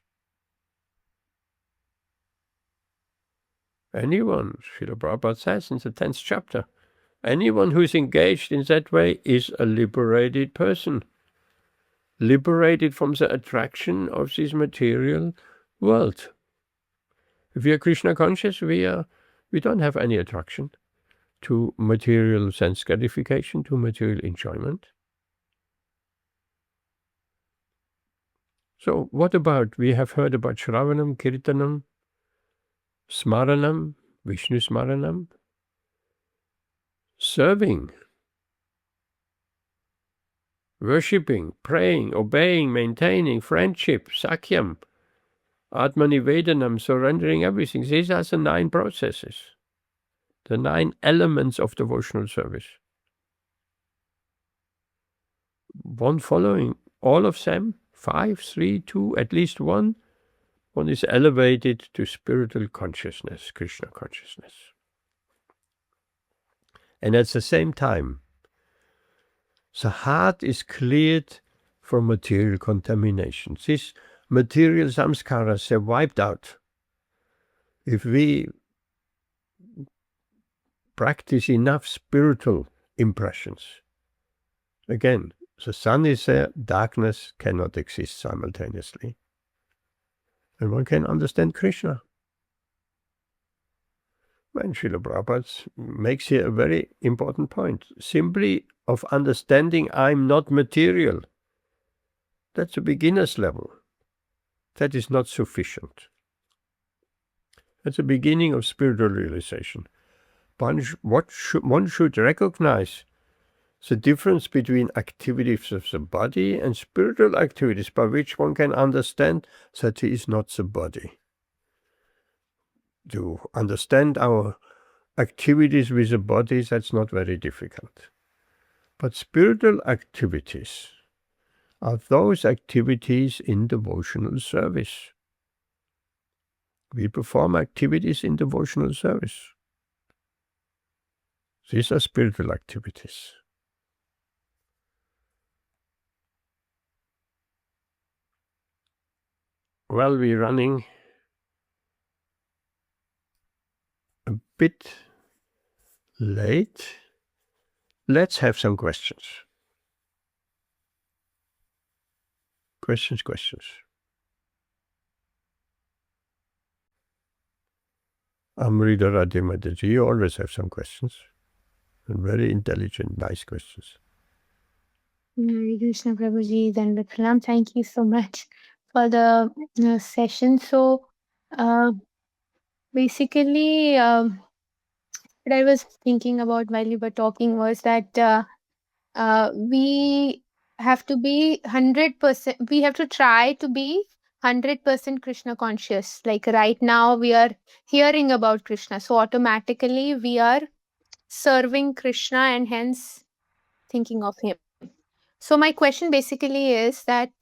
Anyone, Srila Prabhupada says in the 10th chapter, anyone who is engaged in that way is a liberated person. Liberated from the attraction of this material world. If we are Krishna conscious, we don't have any attraction to material sense gratification, to material enjoyment. So what about, we have heard about sravanam, kirtanam, smaranam, Vishnu smaranam, serving, worshipping, praying, obeying, maintaining, friendship, sakyam, atmanivedanam, surrendering everything. These are the 9 processes, the 9 elements of devotional service. One following, all of them, 5, 3, 2, at least one is elevated to spiritual consciousness, Krishna consciousness. And at the same time, the heart is cleared from material contamination. These material samskaras are wiped out. If we practice enough spiritual impressions, again, the sun is there, darkness cannot exist simultaneously. And one can understand Krishna. And Srila Prabhupada makes here a very important point. Simply of understanding I'm not material. That's a beginner's level. That is not sufficient. That's the beginning of spiritual realization. One should recognize the difference between activities of the body and spiritual activities by which one can understand that he is not the body. To understand our activities with the body, that's not very difficult. But spiritual activities are those activities in devotional service. We perform activities in devotional service. These are spiritual activities. Well, we're running a bit late. Let's have some questions. Questions. Amrita Radhimataji, you always have some questions. And very intelligent, nice questions. Hare Krishna Prabhuji, Dandavat Pranam. Thank you so much for the session. So, basically, what I was thinking about while you were talking was that we have to be 100%, we have to try to be 100% Krishna conscious. Like right now, we are hearing about Krishna. So, automatically, we are serving Krishna and hence thinking of him. So, my question basically is that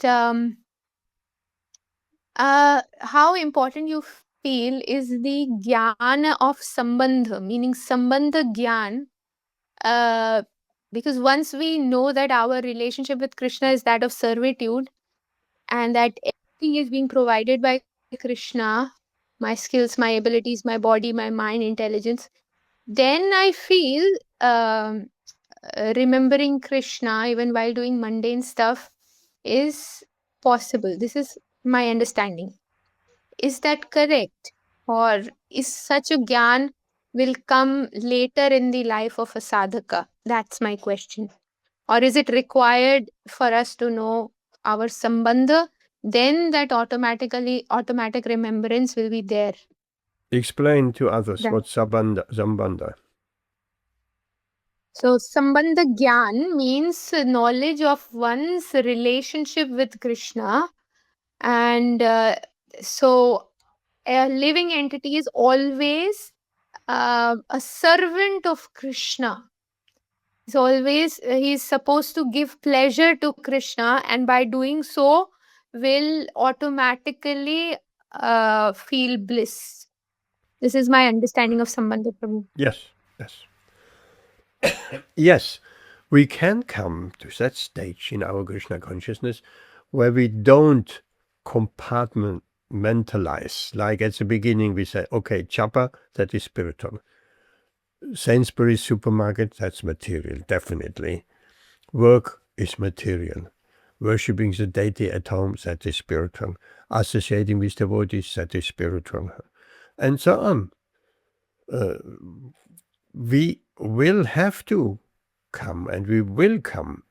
how important you feel is the jnana of sambandha, meaning sambandha gyan, because once we know that our relationship with Krishna is that of servitude and that everything is being provided by Krishna, my skills, my abilities, my body, my mind, intelligence, then I feel remembering Krishna even while doing mundane stuff is possible. This is my understanding. Is that correct? Or is such a gyan will come later in the life of a sadhaka? That's my question. Or is it required for us to know our sambandha? Then that automatic remembrance will be there. Explain to others Right. what sambandha. So sambandha gyan means knowledge of one's relationship with Krishna. And so a living entity is always a servant of Krishna. He's supposed to give pleasure to Krishna, and by doing so will automatically feel bliss. This is my understanding of Sambandha Prabhu. Yes, yes. Yes, we can come to that stage in our Krishna consciousness where we don't compartmentalize. Like at the beginning we say, okay, japa, that is spiritual. Sainsbury's supermarket, that's material, definitely. Work is material. Worshipping the deity at home, that is spiritual. Associating with devotees, that is spiritual. And so on. We will have to come, and we will come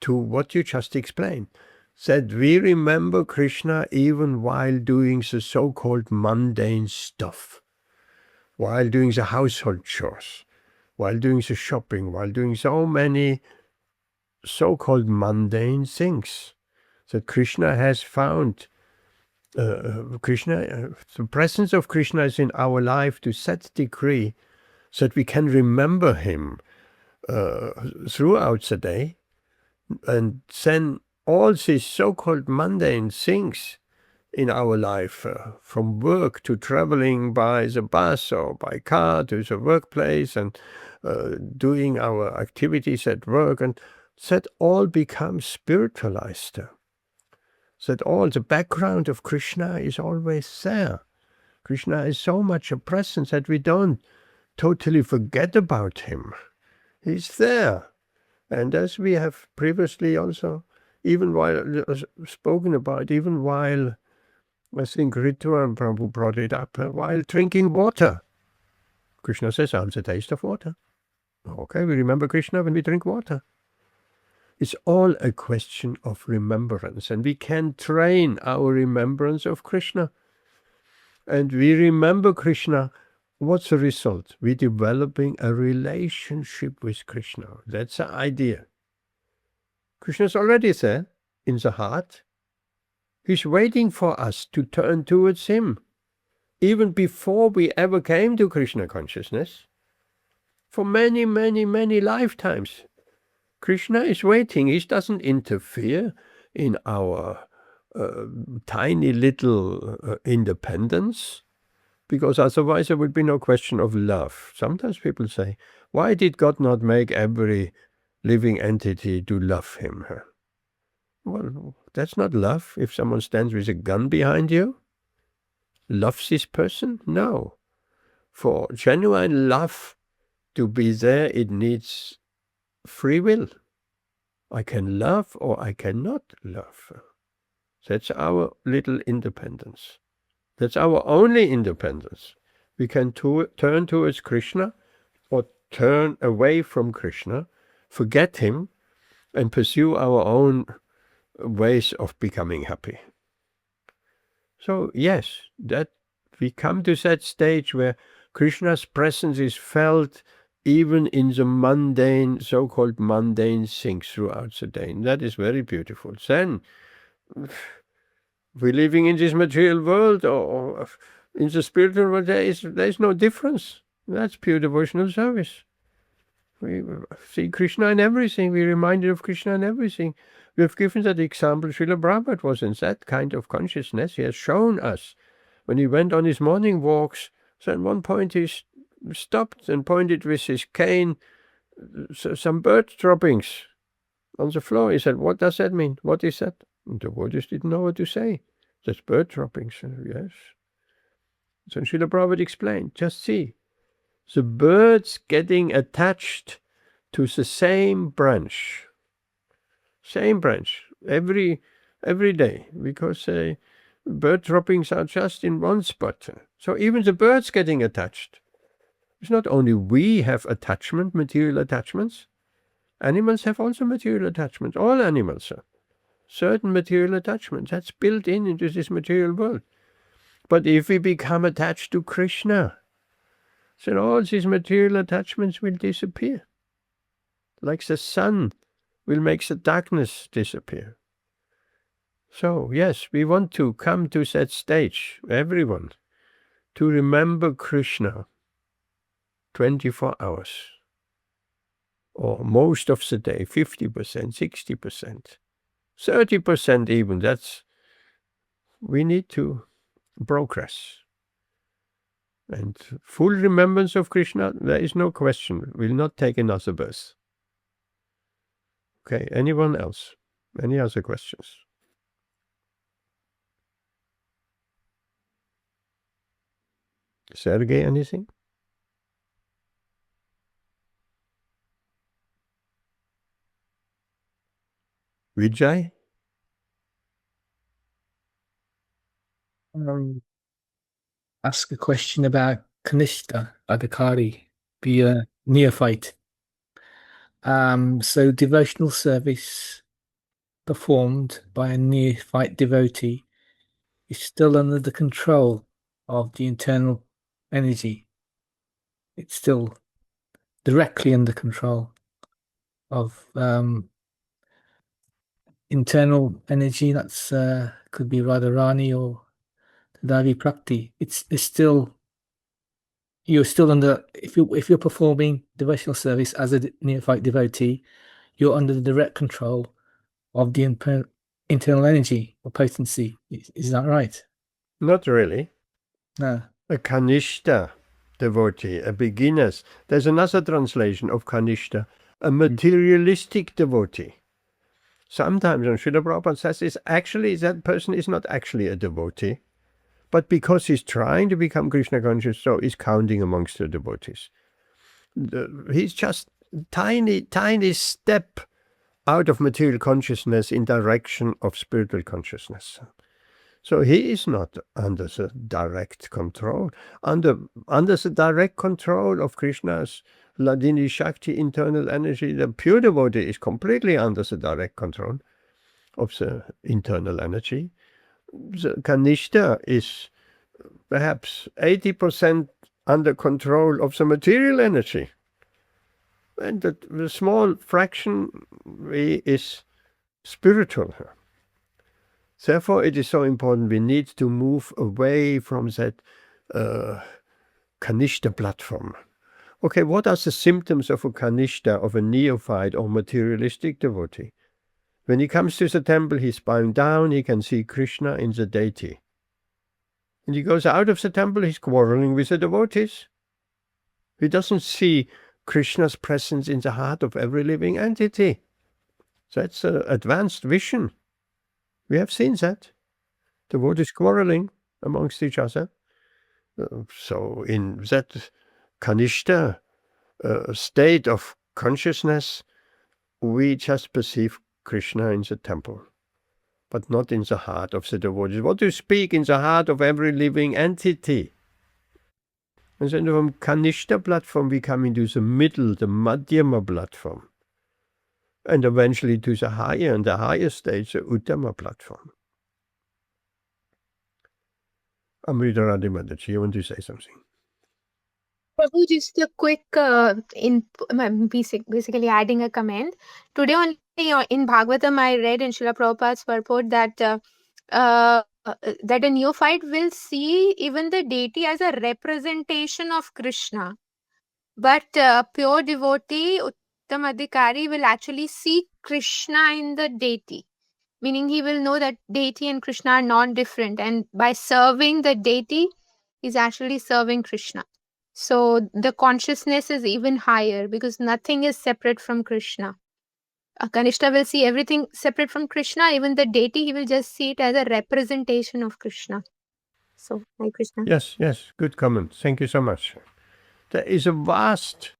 to what you just explained. That we remember Krishna even while doing the so-called mundane stuff. While doing the household chores, while doing the shopping, while doing so many so-called mundane things, that Krishna has found. The presence of Krishna is in our life to such degree that we can remember him throughout the day, and then all these so-called mundane things in our life, from work to traveling by the bus or by car to the workplace, and doing our activities at work, and that all becomes spiritualized. That all the background of Krishna is always there. Krishna is so much a presence that we don't totally forget about him. He's there. And as we have previously also, even while spoken about, even while I think Rituan Prabhu brought it up, while drinking water. Krishna says, I'm the taste of water. Okay, we remember Krishna when we drink water. It's all a question of remembrance, and we can train our remembrance of Krishna. And we remember Krishna. What's the result? We're developing a relationship with Krishna. That's the idea. Krishna's already there in the heart. He's waiting for us to turn towards him. Even before we ever came to Krishna consciousness, for many, many, many lifetimes, Krishna is waiting. He doesn't interfere in our tiny little independence, because otherwise there would be no question of love. Sometimes people say, why did God not make every living entity to love him? Well, that's not love. If someone stands with a gun behind you, loves this person? No. For genuine love to be there, it needs free will. I can love or I cannot love. That's our little independence. That's our only independence. We can turn towards Krishna or turn away from Krishna, forget him, and pursue our own ways of becoming happy. So yes, that we come to that stage where Krishna's presence is felt even in the mundane, so-called mundane things throughout the day. And that is very beautiful. Then, we're living in this material world or in the spiritual world, there is no difference. That's pure devotional service. We see Krishna in everything. We're reminded of Krishna in everything. We have given that example. Srila Prabhupada was in that kind of consciousness. He has shown us when he went on his morning walks. So at one point he stopped and pointed with his cane some bird droppings on the floor. He said, what does that mean? What is that? And the devotees didn't know what to say. That's bird droppings. Yes. So Srila Prabhupada explained, just see, the birds getting attached to the same branch. Same branch. Every every day, because bird droppings are just in one spot. So even the birds getting attached. It's not only we have attachment, material attachments. Animals have also material attachments. All animals have certain material attachments. That's built into this material world. But if we become attached to Krishna, then all these material attachments will disappear. Like the sun will make the darkness disappear. So, yes, we want to come to that stage, everyone, to remember Krishna 24 hours, or most of the day, 50%, 60%, 30% even. We need to progress. And full remembrance of Krishna, there is no question, will not take another birth. Okay, anyone else? Any other questions? Sergey, anything? Vijay? Ask a question about kanista, adhikari, be a neophyte. So devotional service performed by a neophyte devotee is still under the control of the internal energy. It's still directly under control of internal energy. That's could be Radharani or Davi Prakti. It's still, you're still under, if you're performing devotional service as a neophyte devotee, you're under the direct control of the internal energy or potency. Is that right? Not really. No. A kanista devotee, a beginner's. There's another translation of kanista, a materialistic devotee. Sometimes when Srila Prabhupada says that person is not actually a devotee, but because he's trying to become Krishna conscious, so he's counting amongst the devotees. He's just tiny step out of material consciousness in direction of spiritual consciousness. So he is not under the direct control. Under the direct control of Krishna's Ladini Shakti internal energy, the pure devotee is completely under the direct control of the internal energy. The kanista is perhaps 80% under control of the material energy. And the small fraction is spiritual. Therefore, it is so important. We need to move away from that kanista platform. Okay, what are the symptoms of a kanista, of a neophyte or materialistic devotee? When he comes to the temple, he's bowing down, he can see Krishna in the deity. And he goes out of the temple, he's quarreling with the devotees. He doesn't see Krishna's presence in the heart of every living entity. That's an advanced vision. We have seen that. Devotees quarreling amongst each other. So in that kanista state of consciousness, we just perceive Krishna in the temple, but not in the heart of the devotees. What do you speak in the heart of every living entity? And then from kanista platform we come into the middle, the madhyama platform, and eventually to the higher and the higher stage, the uttama platform. Amrita Radhi Mataji, you want to say something? Prabhu, just a quick basically adding a comment. Today only in Bhagavatam I read in Srila Prabhupada's purport that that a neophyte will see even the deity as a representation of Krishna. But pure devotee, Uttam Adhikari, will actually see Krishna in the deity. Meaning he will know that deity and Krishna are non-different. And by serving the deity, he's actually serving Krishna. So the consciousness is even higher because nothing is separate from Krishna. A Kanishta will see everything separate from Krishna, even the deity, he will just see it as a representation of Krishna. So, Hare Krishna. Yes, good comment. Thank you so much. There is a vast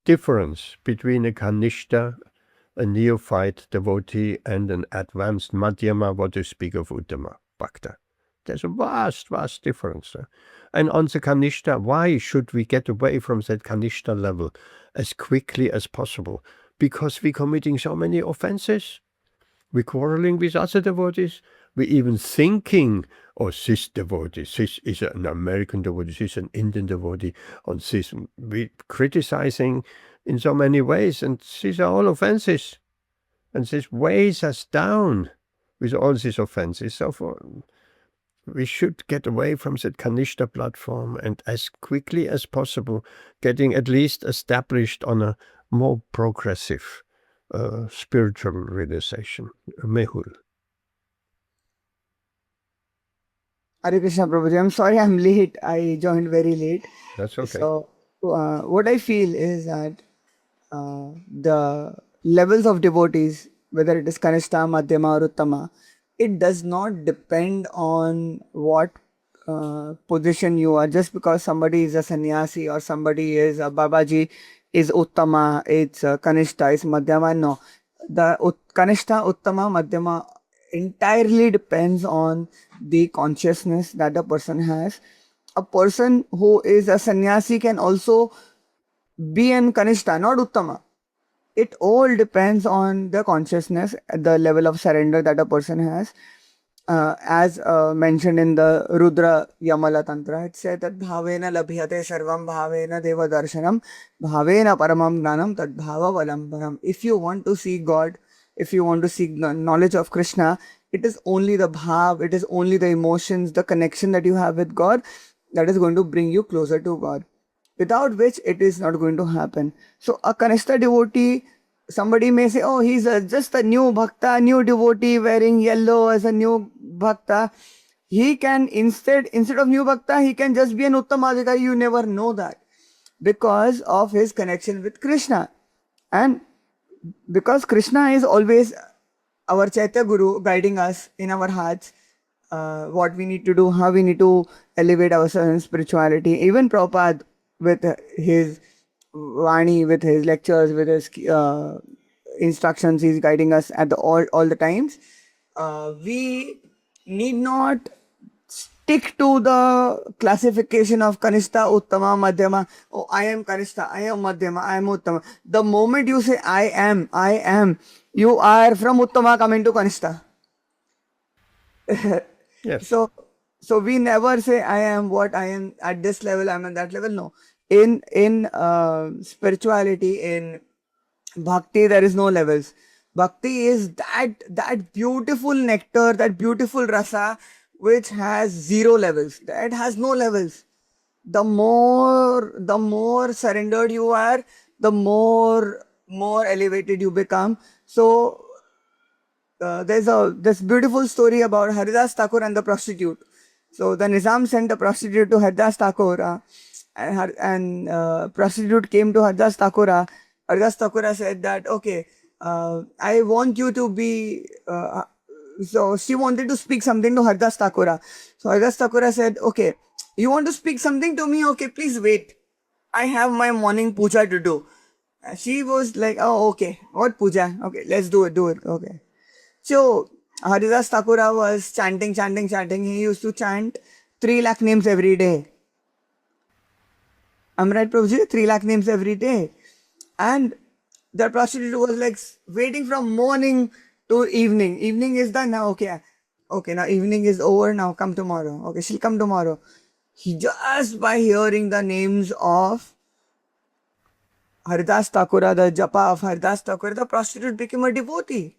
difference between a Kanishta a neophyte devotee and an advanced madhyama, what to speak of uttama bhakta. There's a vast, vast difference. And on the kanista, why should we get away from that kanista level as quickly as possible? Because we're committing so many offenses. We're quarreling with other devotees. We're even thinking, oh, this devotee, this is an American devotee, this is an Indian devotee, on this. We're criticizing in so many ways, and these are all offenses. And this weighs us down with all these offenses. So we should get away from that kanishta platform and as quickly as possible getting at least established on a more progressive spiritual realization. Mehul. Hare Krishna Prabhuji, I'm sorry I'm late. I joined very late. That's okay. So, what I feel is that the levels of devotees, whether it is kanista, madhyama, or uttama, it does not depend on what position you are. Just because somebody is a sannyasi or somebody is a Babaji, is uttama, it's kanista, it's madhyama. No, the kanista, uttama, madhyama entirely depends on the consciousness that the person has. A person who is a sannyasi can also be an kanista, not uttama. It all depends on the consciousness, the level of surrender that a person has. As mentioned in the Rudra Yamala Tantra, it said that bhavena labhyate sarvam bhavena deva darshanam bhavena paramam gnanam tad bhava valambaram. If you want to see God, if you want to seek knowledge of Krishna, it is only the bhav, it is only the emotions, the connection that you have with God that is going to bring you closer to God. Without which it is not going to happen. So a kanista devotee, somebody may say, oh, he's just a new bhakta, new devotee wearing yellow as a new bhakta. He can instead of new bhakta, he can just be an uttama. You never know that because of his connection with Krishna. And because Krishna is always our Chaitya Guru guiding us in our hearts, what we need to do, how we need to elevate ourselves in spirituality. Even Prabhupada with his Vani, with his lectures, with his instructions, he's guiding us at all the times. We need not stick to the classification of kanista, uttama, madhyama. Oh, I am kanista, I am madhyama, I am uttama. The moment you say I am, you are from uttama coming to kanista. Yes. So we never say I am what I am at this level, I am at that level. No. In spirituality, in bhakti, there is no levels. Bhakti is that beautiful nectar, that beautiful rasa, which has zero levels. That has no levels. The more surrendered you are, the more elevated you become. So there's this beautiful story about Haridas Thakur and the prostitute. So the Nizam sent a prostitute to Haridas Thakur, and prostitute came to Haridas Thakur. Haridas Thakur said that, okay, I want you to be. So she wanted to speak something to Haridas Thakur. So Haridas Thakur said, okay, you want to speak something to me? Okay, please wait. I have my morning puja to do. She was like, oh, okay, what puja? Okay, let's do it. Okay. So Haridas Thakur was chanting. He used to chant 3 lakh names every day. I'm right, Prabhuji? 3 lakh names every day. And the prostitute was like waiting from morning to evening. Evening is done now. Okay, now evening is over. Now come tomorrow. Okay, she'll come tomorrow. Just by hearing the names of Haridas Thakur, the japa of Haridas Thakur, the prostitute became a devotee.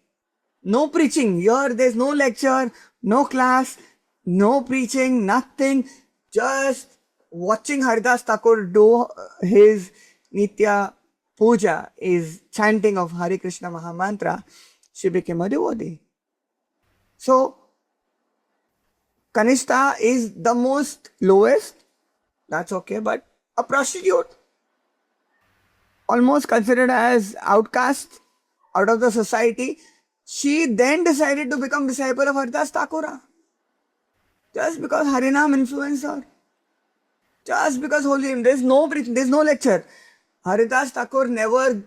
No preaching. Here there's no lecture, no class, no preaching, nothing. Just watching Haridas Thakur do his Nitya Puja, is chanting of Hare Krishna Mahamantra, she became a devotee. So, Kanista is the most lowest, that's okay, but a prostitute, almost considered as outcast out of the society, she then decided to become disciple of Haridas Thakur. Just because Harinam influenced her. Just because holy name. There's no preaching, there's no lecture. Haridas Thakur never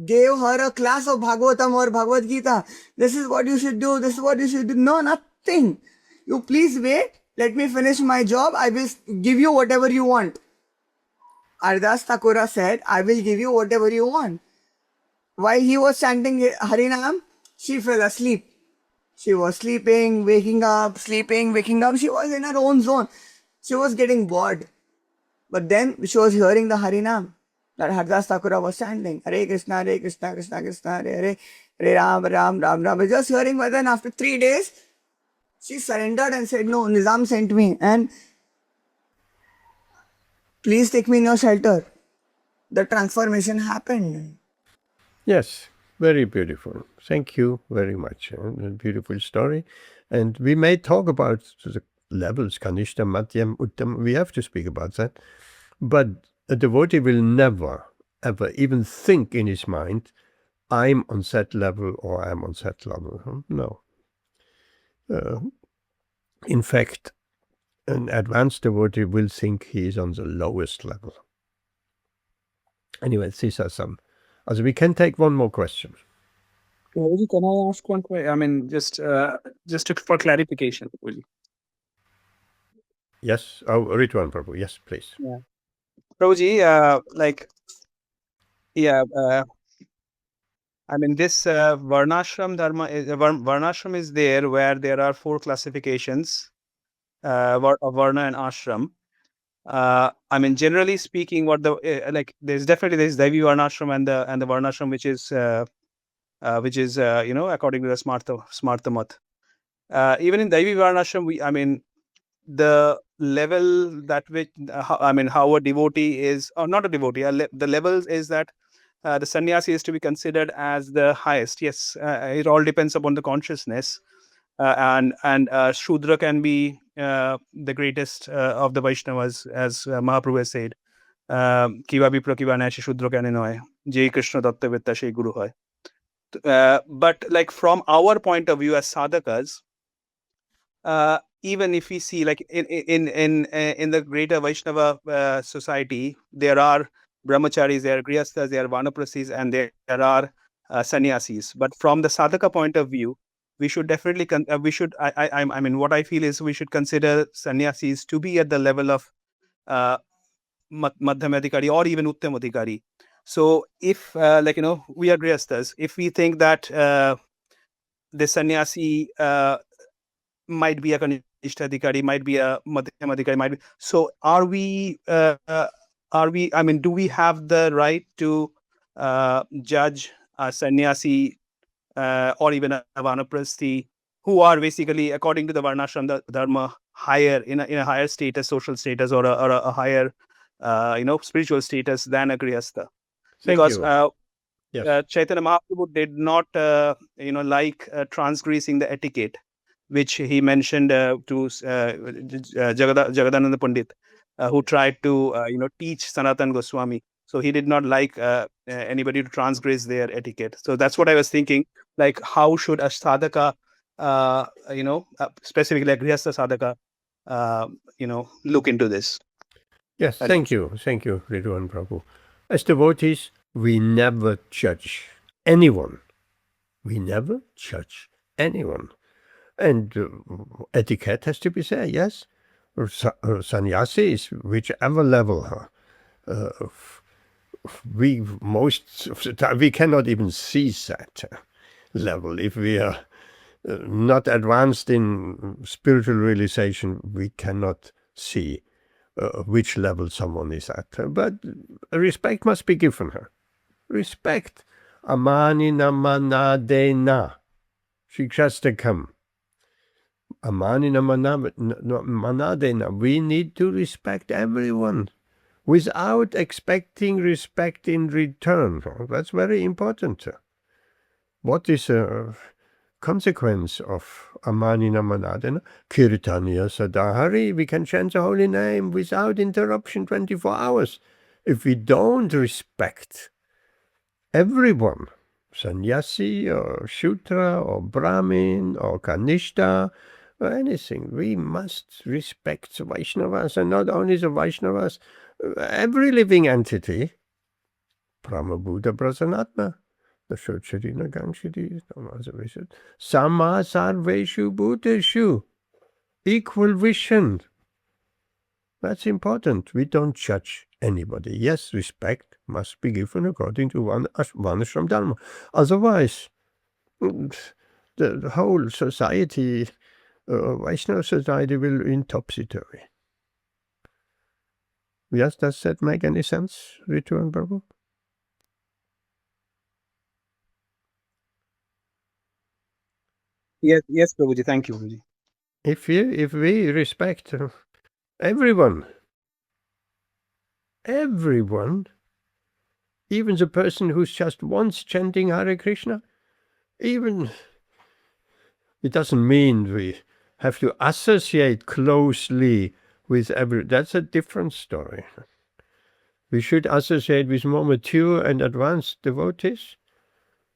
gave her a class of Bhagavatam or Bhagavad Gītā. This is what you should do. This is what you should do. No, nothing. You please wait. Let me finish my job. I will give you whatever you want. Ardas Thakura said, I will give you whatever you want. While he was chanting Harinam, she fell asleep. She was sleeping, waking up, sleeping, waking up. She was in her own zone. She was getting bored. But then she was hearing the Harinam that Ardas Thakura was chanting. Hare Krishna, Krishna Krishna, Hare Hare, Hare Ram, Ram, Ram, Ram. Just hearing, but then after 3 days, she surrendered and said, no, Nizam sent me and please take me in your shelter. The transformation happened. Yes, very beautiful. Thank you very much. A beautiful story. And we may talk about the levels, kanista, madhyama, uttama. We have to speak about that. But a devotee will never, ever even think in his mind, I'm on that level or I'm on that level. No. In fact, an advanced devotee will think he is on the lowest level. Anyway, these are some. Also, we can take one more question. Prabhuji, can I ask one question? I mean, just for clarification, will you? Yes. Oh, Ritwan Prabhu. Yes, please. Yeah. Prabhuji, I mean, this varnashram dharma is varnashram is there where there are 4 classifications, varna and ashram. I mean, generally speaking, what the there's Devi varnashram and the varnashram which is according to the Smartha Mat. Even in Devi varnashram, I mean, the level that which how a devotee is, or not a devotee, the levels is that the sannyasi is to be considered as the highest. Yes, it all depends upon the consciousness, and Shudra can be the greatest of the Vaishnavas, as Mahaprabhu has said. Kiva Vipra Kiva Nashi Shudra Kane Noy, Jai Krishna Datta Vitta Shri Guru Hoy. But like from our point of view as sadhakas, even if we see like in the greater Vaishnava society, there are brahmacharis, there are grihasthas, there are vanaprasis, and there are sannyasis. But from the sadhaka point of view, we should definitely I mean, what I feel is we should consider sannyasis to be at the level of madhyamadhikari or even uttamadhikari. So if we are grihasthas, if we think that the sannyasi might be a kanista, might be a madhyamadhikari, might be, so are we I mean, do we have the right to judge a sannyasi or even a vanaprasthi who are basically, according to the varnashram dharma, higher in a higher status, social status, or a higher spiritual status than a grihastha? Because Chaitanya Mahaprabhu did not like transgressing the etiquette, which he mentioned to Jagadananda Pandit, who tried to teach Sanatan Goswami. So he did not like anybody to transgress their etiquette. So that's what I was thinking. Like, how should a sadhaka, specifically a grihastha sadhaka, look into this? Yes, thank you, Ridwan Prabhu. As devotees, we never judge anyone. We never judge anyone. And etiquette has to be said, yes. Sannyasi is whichever level. We most of the time, we cannot even see that level. If we are not advanced in spiritual realization, we cannot see which level someone is at. But respect must be given her. Respect. Amani namanadena. Shikshastakam. Amani namanadena. We need to respect everyone without expecting respect in return. That's very important. What is a consequence of Amani namanadena? Kirtaniya sadahari. We can chant the holy name without interruption 24 hours. If we don't respect everyone, sannyasi or shudra or brahmin or kanista or anything, we must respect the Vaishnavas, and not only the Vaishnavas, every living entity, Brahma Buddha Prasanatma. The Shochadina Gangshidi, Sama Sarveshu Bhuteshu. Equal vision. That's important. We don't judge anybody. Yes, respect must be given according to one Ashram Dharma. Otherwise, the whole society, Vaishnava society, will be in topsy-turvy. Yes, does that make any sense, Ritu and Prabhu? Yes, Prabhuji. Thank you, Prabhuji. If we respect everyone, even the person who's just once chanting Hare Krishna, even it doesn't mean we have to associate closely with that's a different story. We should associate with more mature and advanced devotees.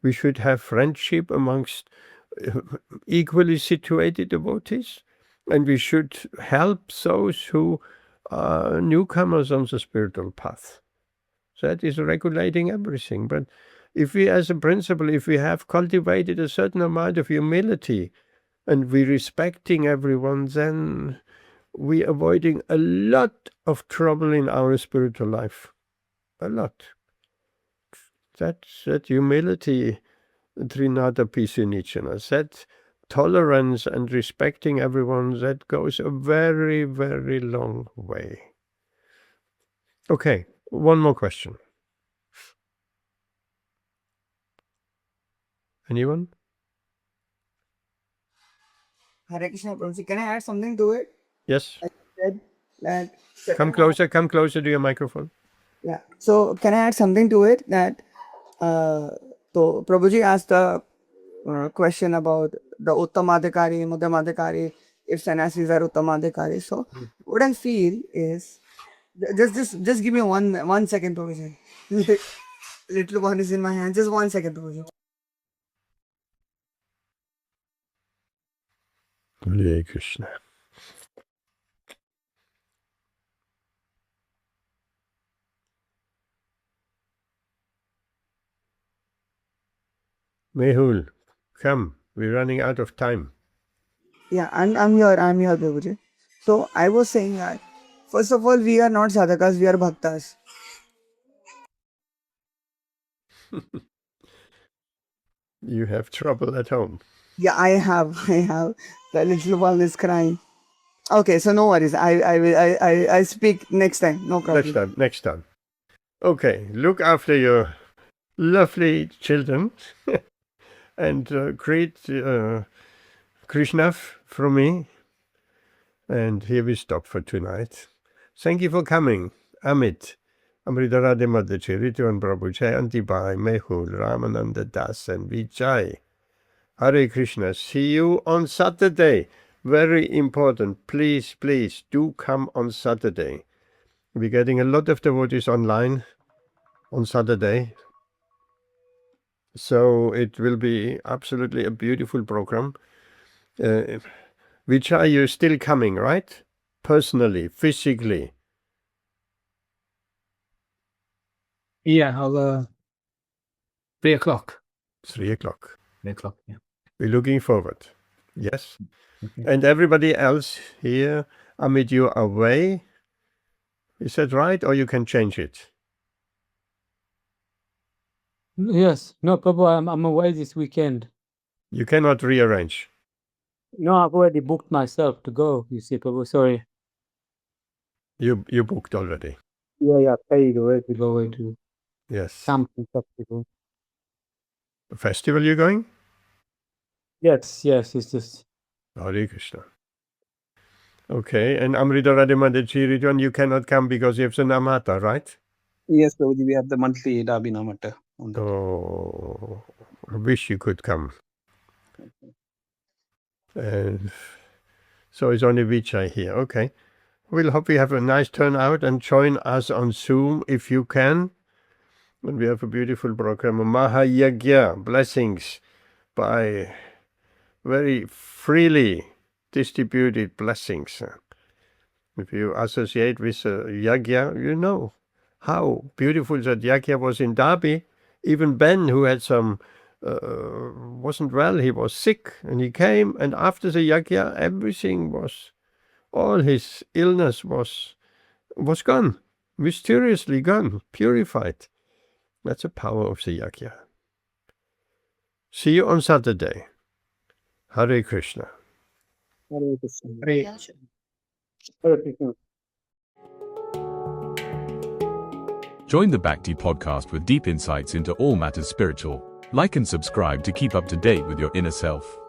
We should have friendship amongst equally situated devotees, and we should help those who are newcomers on the spiritual path. That is regulating everything. But if we, as a principle, if we have cultivated a certain amount of humility and we're respecting everyone, then we're avoiding a lot of trouble in our spiritual life. A lot. That humility, Trinata Pisunichana, that tolerance and respecting everyone, that goes a very, very long way. Okay, one more question. Anyone? Hare Krishna, Prabhuji. Can I add something to it? Yes. I said that. Come closer to your microphone. Yeah. So can I add something to it? That so Prabhuji asked the question about the uttamadhikari, madhyamadhikari, if sannyasis are uttamadhikari. So what I feel is just give me one second, Prabhuji. Little one is in my hand. Just 1 second, Prabhuji. Hare Krishna. Mehul, come. We're running out of time. Yeah, I'm here, Prabhuji. So I was saying that first of all, we are not sadhakas, we are bhaktas. You have trouble at home. Yeah, I have. The little one is crying. Okay, so no worries. I speak next time. No problem. Next time. Okay, look after your lovely children and greet Krishna from me. And here we stop for tonight. Thank you for coming, Amit, Amritarade Madachi, Ritu and Prabhu, Antibai, Mehul, Ramananda Das, and Vijay. Hare Krishna. See you on Saturday. Very important. Please do come on Saturday. We're getting a lot of devotees online on Saturday. So it will be absolutely a beautiful program. Vijay, you're still coming, right? Personally, physically. Yeah, I'll 3 o'clock. 3 o'clock. 3 o'clock, yeah. We're looking forward. Yes. Okay. And everybody else here, Amit, you're away. Is that right? Or you can change it? Yes. No, Prabhu, I'm away this weekend. You cannot rearrange. No, I've already booked myself to go, you see, Prabhu. Sorry. You booked already. Yeah, paid already to go away to Yes. something festival. The festival you're going? Yes, it's just... Hare Krishna. Okay, and Amrita Radhimadachi, you cannot come because you have the Namata, right? Yes, Prabhuji. We have the monthly Dabi Namata. Oh, I wish you could come. And so it's only Vijay here. Okay. We'll hope you have a nice turnout and join us on Zoom if you can. And we have a beautiful program, Mahayagya, blessings by very freely distributed blessings. If you associate with Yagya, you know how beautiful that Yagya was in Dabi. Even Ben, who had wasn't well, he was sick, and he came, and after the yajna, everything was, all his illness was gone, mysteriously gone, purified. That's the power of the yajna. See you on Saturday. Hare Krishna. Hare Krishna. Hare Krishna. Join the Bhakti podcast with deep insights into all matters spiritual. Like and subscribe to keep up to date with your inner self.